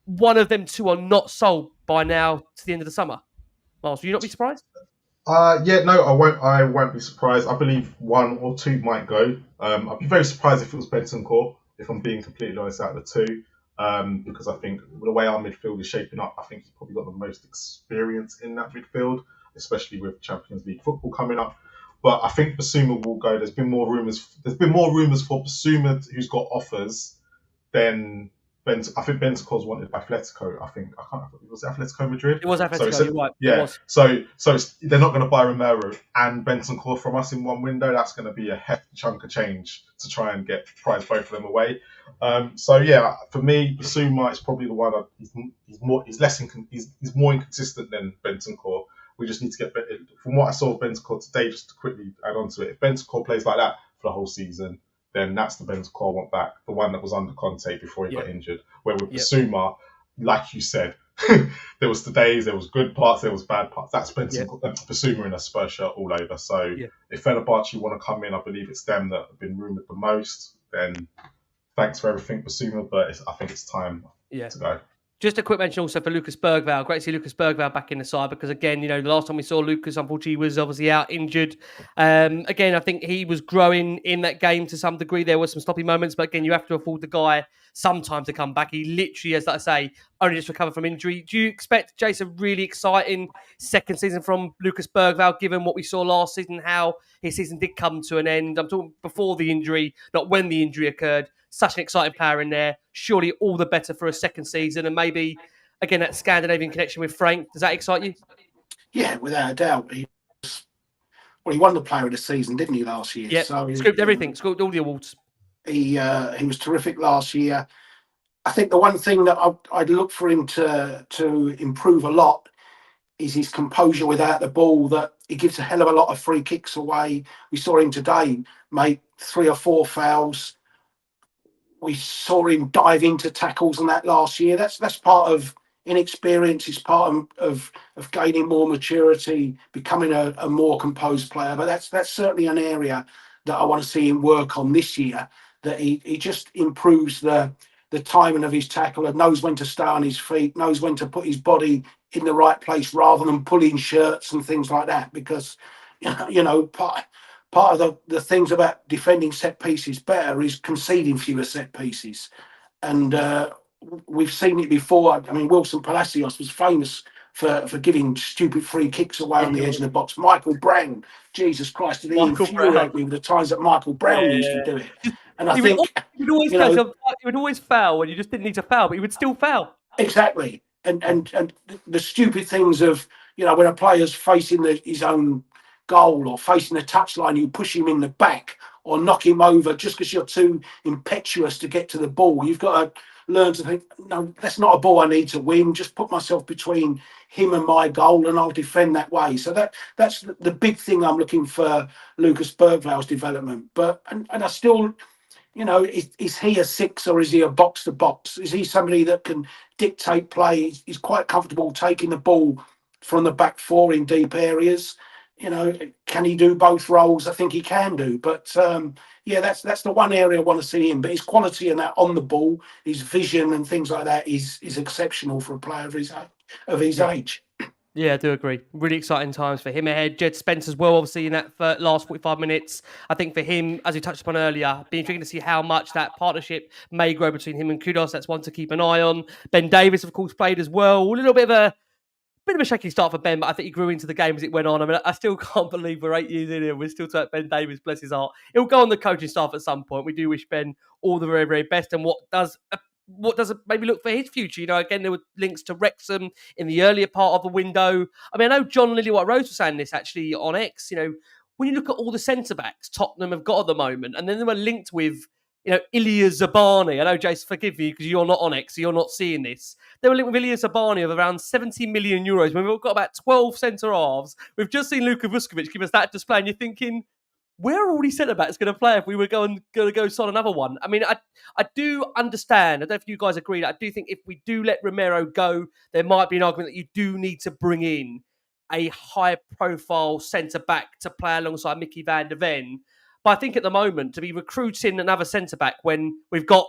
one of them two are not sold by now to the end of the summer? Miles, will you not be surprised? Yeah, no, I won't be surprised. I believe one or two might go. I'd be very surprised if it was Bentancur, if I'm being completely honest, out of the two. Because I think the way our midfield is shaping up, I think he's probably got the most experience in that midfield, especially with Champions League football coming up. But I think Basuma will go. There's been more rumours for Basuma, who's got offers, than I think Bentancur's wanted by Atletico. Was it Atletico Madrid? It was Atletico, So you're right. yeah. It was. So they're not going to buy Romero and Bentancur from us in one window. That's going to be a hefty chunk of change to try and prize both of them away. So yeah, for me, Bissouma is probably the one. He's more inconsistent than Bentancur. We just need to get better. From what I saw of Bentancur today, just to quickly add on to it, if Bentancur plays like that for the whole season, then that's the Bentancur I want back, the one that was under Conte before he got injured. Where with Bissouma, like you said, there was the days, there was good parts, there was bad parts. That's Bissouma in a Spurs shirt all over. So if Fenerbahce want to come in, I believe it's them that have been rumoured the most. Then thanks for everything, Bissouma, but I think it's time to go. Just a quick mention also for Lucas Bergvall. Great to see Lucas Bergvall back in the side because, again, the last time we saw Lucas, unfortunately, was obviously out injured. Again, I think he was growing in that game to some degree. There were some sloppy moments, but again, you have to afford the guy sometime to come back. He literally, as I say, only just recovered from injury. Do you expect, Jason, really exciting second season from Lucas Bergvall, given what we saw last season, how his season did come to an end? I'm talking before the injury, not when the injury occurred. Such an exciting player in there. Surely all the better for a second season. And maybe, again, that Scandinavian connection with Frank. Does that excite you? Yeah, without a doubt. He won the player of the season, didn't he, last year? Yeah, so scooped everything. Scooped all the awards. He was terrific last year. I think the one thing that I'd look for him to improve a lot is his composure without the ball, that he gives a hell of a lot of free kicks away. We saw him today make 3 or 4 fouls. We saw him dive into tackles and that last year. That's part of inexperience. It's part of gaining more maturity, becoming a more composed player. But that's certainly an area that I want to see him work on this year, that he just improves the timing of his tackle and knows when to stay on his feet, knows when to put his body in the right place rather than pulling shirts and things like that. Because, part of the things about defending set pieces better is conceding fewer set pieces. And we've seen it before. I mean, Wilson Palacios was famous for giving stupid free kicks away on the edge of the box. Michael Brown, Jesus Christ, did he infuriate me with the times that Michael Brown used to do it. And I think he would always foul when you just didn't need to foul, but he would still foul. Exactly. And the stupid things of, when a player's facing his own goal or facing the touchline, you push him in the back or knock him over just because you're too impetuous to get to the ball. You've got to learn to think, no, that's not a ball I need to win. Just put myself between him and my goal and I'll defend that way. So that's the big thing I'm looking for Lucas Bergvall's development. But and I still, is he a 6 or is he a box to box? Is he somebody that can dictate play? He's quite comfortable taking the ball from the back 4 in deep areas. Can he do both roles? I think he can do. But that's the one area I want to see him. But his quality and that on the ball, his vision and things like that is exceptional for a player of his age. Yeah, I do agree. Really exciting times for him ahead. Jed Spence as well, obviously, in that last 45 minutes. I think for him, as we touched upon earlier, be intriguing to see how much that partnership may grow between him and Kudus. That's one to keep an eye on. Ben Davies, of course, played as well. A little bit of a shaky start for Ben, but I think he grew into the game as it went on. I mean, I still can't believe we're 8 years in here. We're still talking about Ben Davies, bless his heart. He'll go on the coaching staff at some point. We do wish Ben all the very, very best. And what does it maybe look for his future? Again, there were links to Wrexham in the earlier part of the window. I mean, I know John Lillywhite-Rose was saying this actually on X. When you look at all the centre-backs Tottenham have got at the moment, and then they were linked with Ilya Zabani. I know, Jason, forgive me because you're not on X, so you're not seeing this. They were linked with Ilya Zabani of around 70 million euros. When we've got about 12 centre-halves, we've just seen Luka Vuskovic give us that display, and you're thinking, where are all these centre-backs going to play if we were going to go sign another one? I mean, I do understand. I don't know if you guys agree. I do think if we do let Romero go, there might be an argument that you do need to bring in a high-profile centre-back to play alongside Mickey van der Ven. But I think at the moment, to be recruiting another centre-back when we've got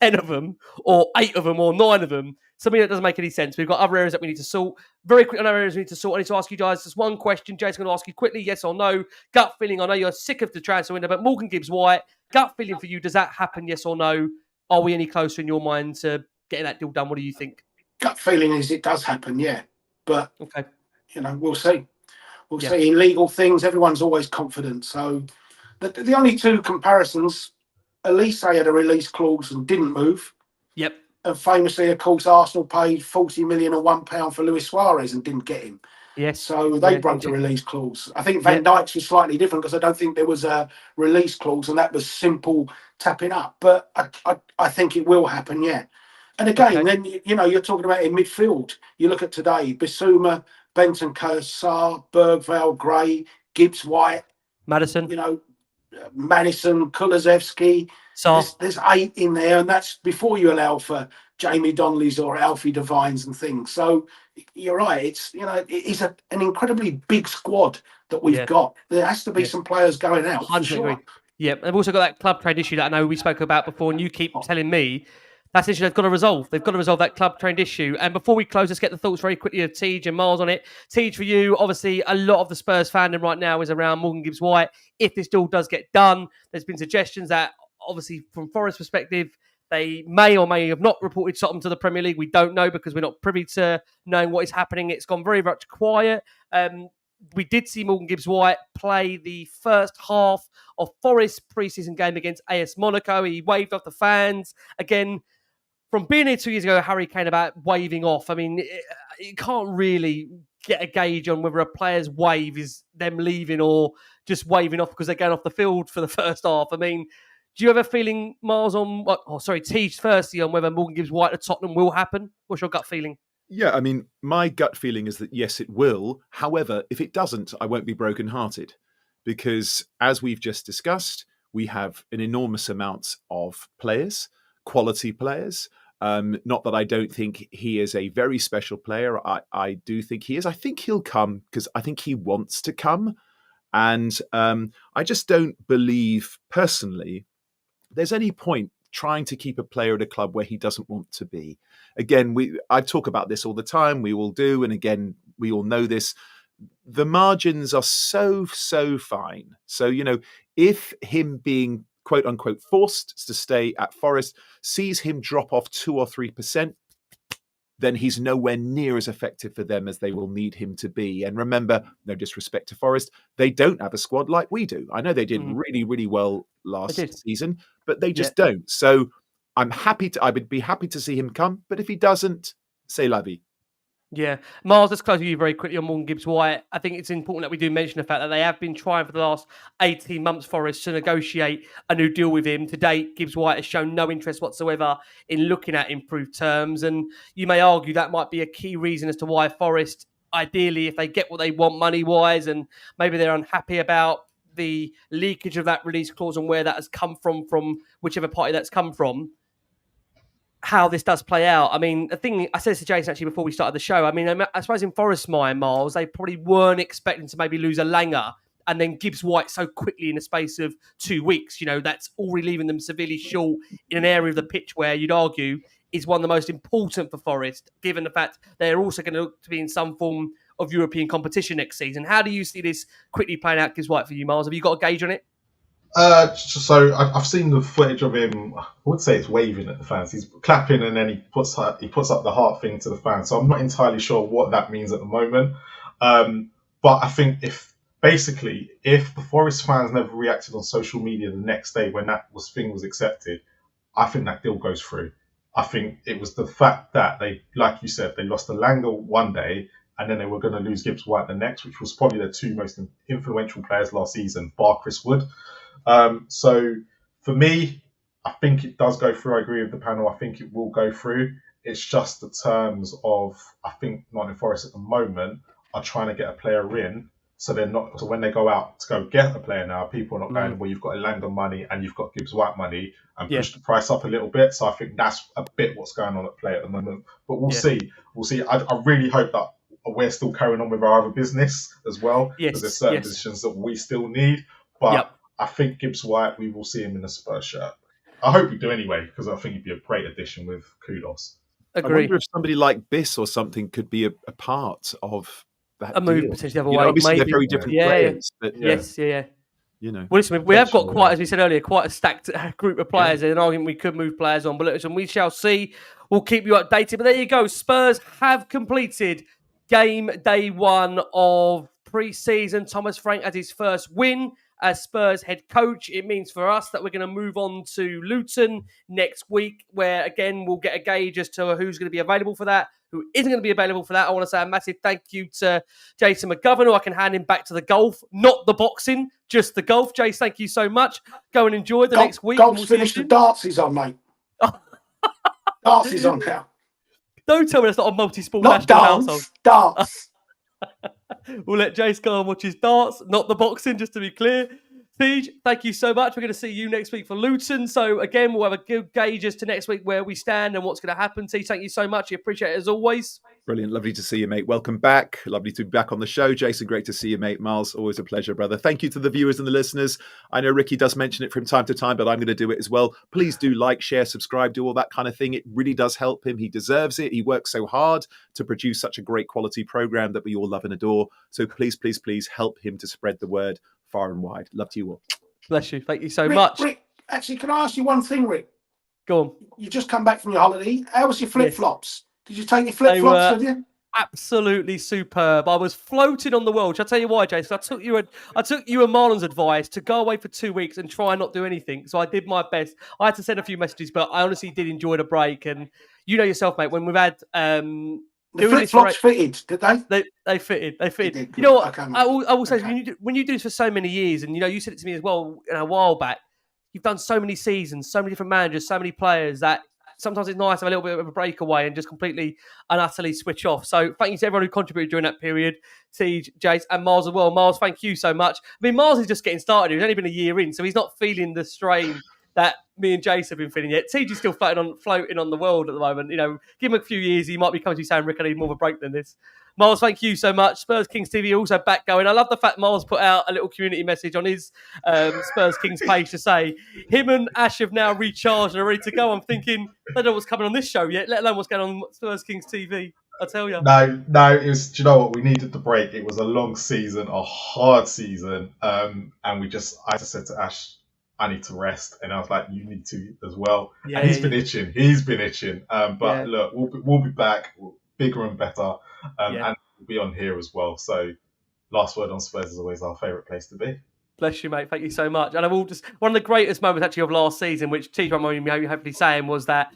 10 of them, or 8 of them, or 9 of them, something that doesn't make any sense. We've got other areas that we need to sort. Very quick on other areas we need to sort. I need to ask you guys just one question. Jason's going to ask you quickly, yes or no. Gut feeling, I know you're sick of the transfer window, but Morgan Gibbs-White, gut feeling for you, does that happen, yes or no? Are we any closer in your mind to getting that deal done? What do you think? Gut feeling is it does happen, yeah. But, okay, we'll see. We'll see. In legal things, everyone's always confident. So the only 2 comparisons, Elise had a release clause and didn't move. Yep. And famously, of course, Arsenal paid 40 million and £1 for Luis Suarez and didn't get him. Yes. So they broke the release clause. I think Van Dijk's was slightly different because I don't think there was a release clause and that was simple tapping up. But I think it will happen, yeah. And again, then, you're talking about in midfield. You look at today, Bissouma, Bentancur, Sarr, Bergvall, Gray, Gibbs-White, Maddison, Madison, Kulusevski. Sarr. There's 8 in there, and that's before you allow for Jamie Donnelly's or Alfie Devines and things. So you're right. It's it's an incredibly big squad that we've got. There has to be some players going out. For sure. Agree. Yeah, they've also got that club trade issue that I know we spoke about before, and you keep telling me that's an issue they've got to resolve. They've got to resolve that club trade issue. And before we close, let's get the thoughts very quickly of Tej and Miles on it. Tej, for you, obviously, a lot of the Spurs fandom right now is around Morgan Gibbs-White. If this deal does get done, there's been suggestions that, obviously, from Forest's perspective, they may or may have not reported Tottenham to the Premier League. We don't know because we're not privy to knowing what is happening. It's gone very much quiet. We did see Morgan Gibbs-White play the first half of Forest's pre-season game against AS Monaco. He waved off the fans. Again, from being here 2 years ago, Harry Kane about waving off. I mean, you can't really get a gauge on whether a player's wave is them leaving or just waving off because they're going off the field for the first half. I mean, do you have a feeling, Miles, Tej, firstly, on whether Morgan Gibbs-White at Tottenham will happen? What's your gut feeling? Yeah, I mean, my gut feeling is that yes, it will. However, if it doesn't, I won't be brokenhearted because, as we've just discussed, we have an enormous amount of players, quality players. Not that I don't think he is a very special player. I do think he is. I think he'll come because I think he wants to come. And I just don't believe, personally, there's any point trying to keep a player at a club where he doesn't want to be. Again, I talk about this all the time. We all do. And again, we all know this. The margins are so fine. So, if him being quote unquote forced to stay at Forest sees him drop off 2 or 3%, then he's nowhere near as effective for them as they will need him to be. And remember, no disrespect to Forest, they don't have a squad like we do. I know they did really, really well last season, but they just don't. So I would be happy to see him come, but if he doesn't, c'est la vie. Yeah. Miles, let's close with you very quickly on Morgan Gibbs-White. I think it's important that we do mention the fact that they have been trying for the last 18 months, Forest, to negotiate a new deal with him. To date, Gibbs-White has shown no interest whatsoever in looking at improved terms. And you may argue that might be a key reason as to why Forest, ideally, if they get what they want money-wise, and maybe they're unhappy about the leakage of that release clause and where that has come from whichever party that's come from, how this does play out. I mean, the thing I said this to Jason actually before we started the show. I mean, I suppose in Forest's mind, Miles, they probably weren't expecting to maybe lose a Langer and then Gibbs-White so quickly in the space of 2 weeks. That's already leaving them severely short in an area of the pitch where you'd argue is one of the most important for Forest, given the fact they're also going to look to be in some form of European competition next season. How do you see this quickly playing out, Gibbs-White, for you, Miles? Have you got a gauge on it? So I've seen the footage of him. I would say it's waving at the fans. He's clapping and then he puts up the heart thing to the fans. So I'm not entirely sure what that means at the moment. But I think if the Forest fans never reacted on social media the next day when thing was accepted, I think that deal goes through. I think it was the fact that they, like you said, they lost the Langer one day and then they were going to lose Gibbs-White the next, which was probably their 2 most influential players last season, bar Chris Wood. So for me, I think it does go through. I agree with the panel. I think it will go through. It's just the terms of, I think Nottingham Forest at the moment are trying to get a player in. So when they go out to go get a player now, people are not going, well, you've got Elanga money and you've got Gibbs-White money and push the price up a little bit. So I think that's a bit what's going on at play at the moment. But we'll see. We'll see. I really hope that we're still carrying on with our other business as well. Because there's certain positions that we still need. But I think Gibbs-White, we will see him in a Spurs shirt. I hope we do anyway, because I think he'd be a great addition with Kudus. Agree. I wonder if somebody like Biss or something could be a part of that move deal. potentially the other way. Obviously, maybe. they're very different players. But, Yes. Well, listen, we have got quite, as we said earlier, quite a stacked group of players. There's an argument we could move players on, but listen, we shall see. We'll keep you updated. But there you go. Spurs have completed game day 1 of pre-season. Thomas Frank had his first win as Spurs head coach. It means for us that we're going to move on to Luton next week, where again we'll get a gauge as to who's going to be available for that, who isn't going to be available for that. I want to say a massive thank you to Jason McGovern, who I can hand him back to the golf, not the boxing, just the golf. Jace, thank you so much. Go and enjoy the next week. Golf's finished, the darts is on, mate. Darts is on now. Don't tell me that's not a multi-sport Not national household. darts. We'll let Jace go and watch his darts, not the boxing, just to be clear. Siege, thank you so much. We're going to see you next week for Luton. So again, we'll have a good gauge as to next week where we stand and what's going to happen. Siege, thank you so much. We appreciate it as always. Brilliant. Lovely to see you, mate. Welcome back. Lovely to be back on the show. Jason, great to see you, mate. Miles, always a pleasure, brother. Thank you to the viewers and the listeners. I know Ricky does mention it from time to time, but I'm going to do it as well. Please do like, share, subscribe, do all that kind of thing. It really does help him. He deserves it. He works so hard to produce such a great quality program that we all love and adore. So please, please, please help him to spread the word far and wide. Love to you all. Bless you. Thank you so much. Rick, actually, can I ask you one thing, Rick? Go on. You just come back from your holiday. How was your flip-flops? Did you take your flip-flops with you? Absolutely superb. I was floating on the world. Shall I tell you why, Jason? I took you and Marlon's advice to go away for 2 weeks and try and not do anything. So I did my best. I had to send a few messages, but I honestly did enjoy the break. And you know yourself, mate, when we've had the flip-flops fitted, did they? They fitted. They fitted. Did, you know what? okay, I will say, when you do this for so many years, and you said it to me as well a while back, you've done so many seasons, so many different managers, so many players that sometimes it's nice to have a little bit of a breakaway and just completely and utterly switch off. So thank you to everyone who contributed during that period. Siege, Jace, and Miles as well. Miles, thank you so much. I mean, Miles is just getting started. He's only been a year in, so he's not feeling the strain that me and Jace have been feeling yet. Siege is still floating on the world at the moment. Give him a few years, he might be coming to you saying, Rick, I need more of a break than this. Miles, thank you so much. Spurs Kings TV also back going. I love the fact Miles put out a little community message on his Spurs Kings page to say him and Ash have now recharged and are ready to go. I'm thinking, I don't know what's coming on this show yet, let alone what's going on Spurs Kings TV. I tell you. No, it was, do you know what? We needed the break. It was a long season, a hard season. And I just said to Ash, I need to rest. And I was like, you need to as well. Yeah, and he's been itching. But look, we'll be back bigger and better. And we'll be on here as well. So last word on Spurs is always our favourite place to be. Bless you, mate. Thank you so much. And I will just, one of the greatest moments actually of last season, which Teach reminded hopefully saying, was that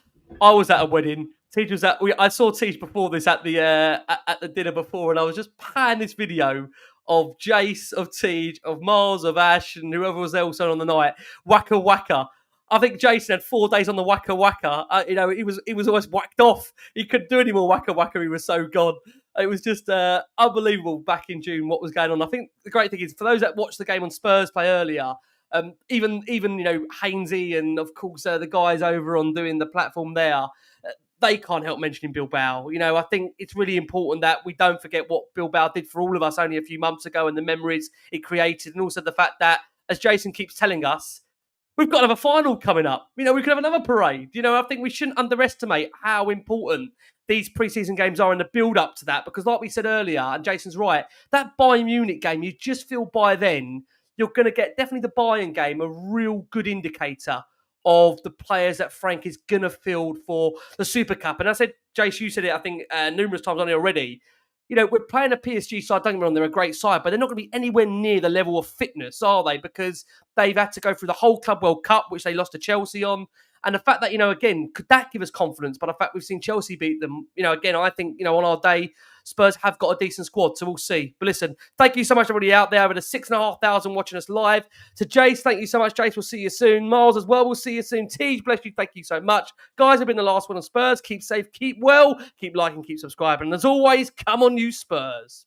I was at a wedding. Teach was I saw Teach before this at the dinner before, and I was just panning this video of Jace, of Teach, of Miles, of Ash, and whoever was there also on the night. Waka Waka. I think Jason had 4 days on the Waka Waka. He was almost whacked off. He couldn't do any more Waka Waka. He was so gone. It was just unbelievable back in June what was going on. I think the great thing is, for those that watched the game on Spurs Play earlier, even Hainsey and of course the guys over on doing the platform there, they can't help mentioning Bilbao. I think it's really important that we don't forget what Bilbao did for all of us only a few months ago and the memories it created, and also the fact that, as Jason keeps telling us, we've got another final coming up. We could have another parade. I think we shouldn't underestimate how important these pre-season games are in the build-up to that, because like we said earlier, and Jason's right, that Bayern Munich game, you just feel by then you're going to get, definitely the Bayern game, a real good indicator of the players that Frank is going to field for the Super Cup. And I said, Jace, you said it, I think, numerous times on it already. We're playing a PSG side, don't get me wrong, they're a great side, but they're not going to be anywhere near the level of fitness, are they? Because they've had to go through the whole Club World Cup, which they lost to Chelsea on. And the fact that, again, could that give us confidence? But the fact we've seen Chelsea beat them, again, I think, on our day, Spurs have got a decent squad, so we'll see. But listen, thank you so much, everybody out there. Over the 6,500 watching us live. To Jace, thank you so much, Jace. We'll see you soon. Miles as well, we'll see you soon. Tej, bless you. Thank you so much. Guys, have been the last one on Spurs. Keep safe, keep well, keep liking, keep subscribing. And as always, come on, you Spurs.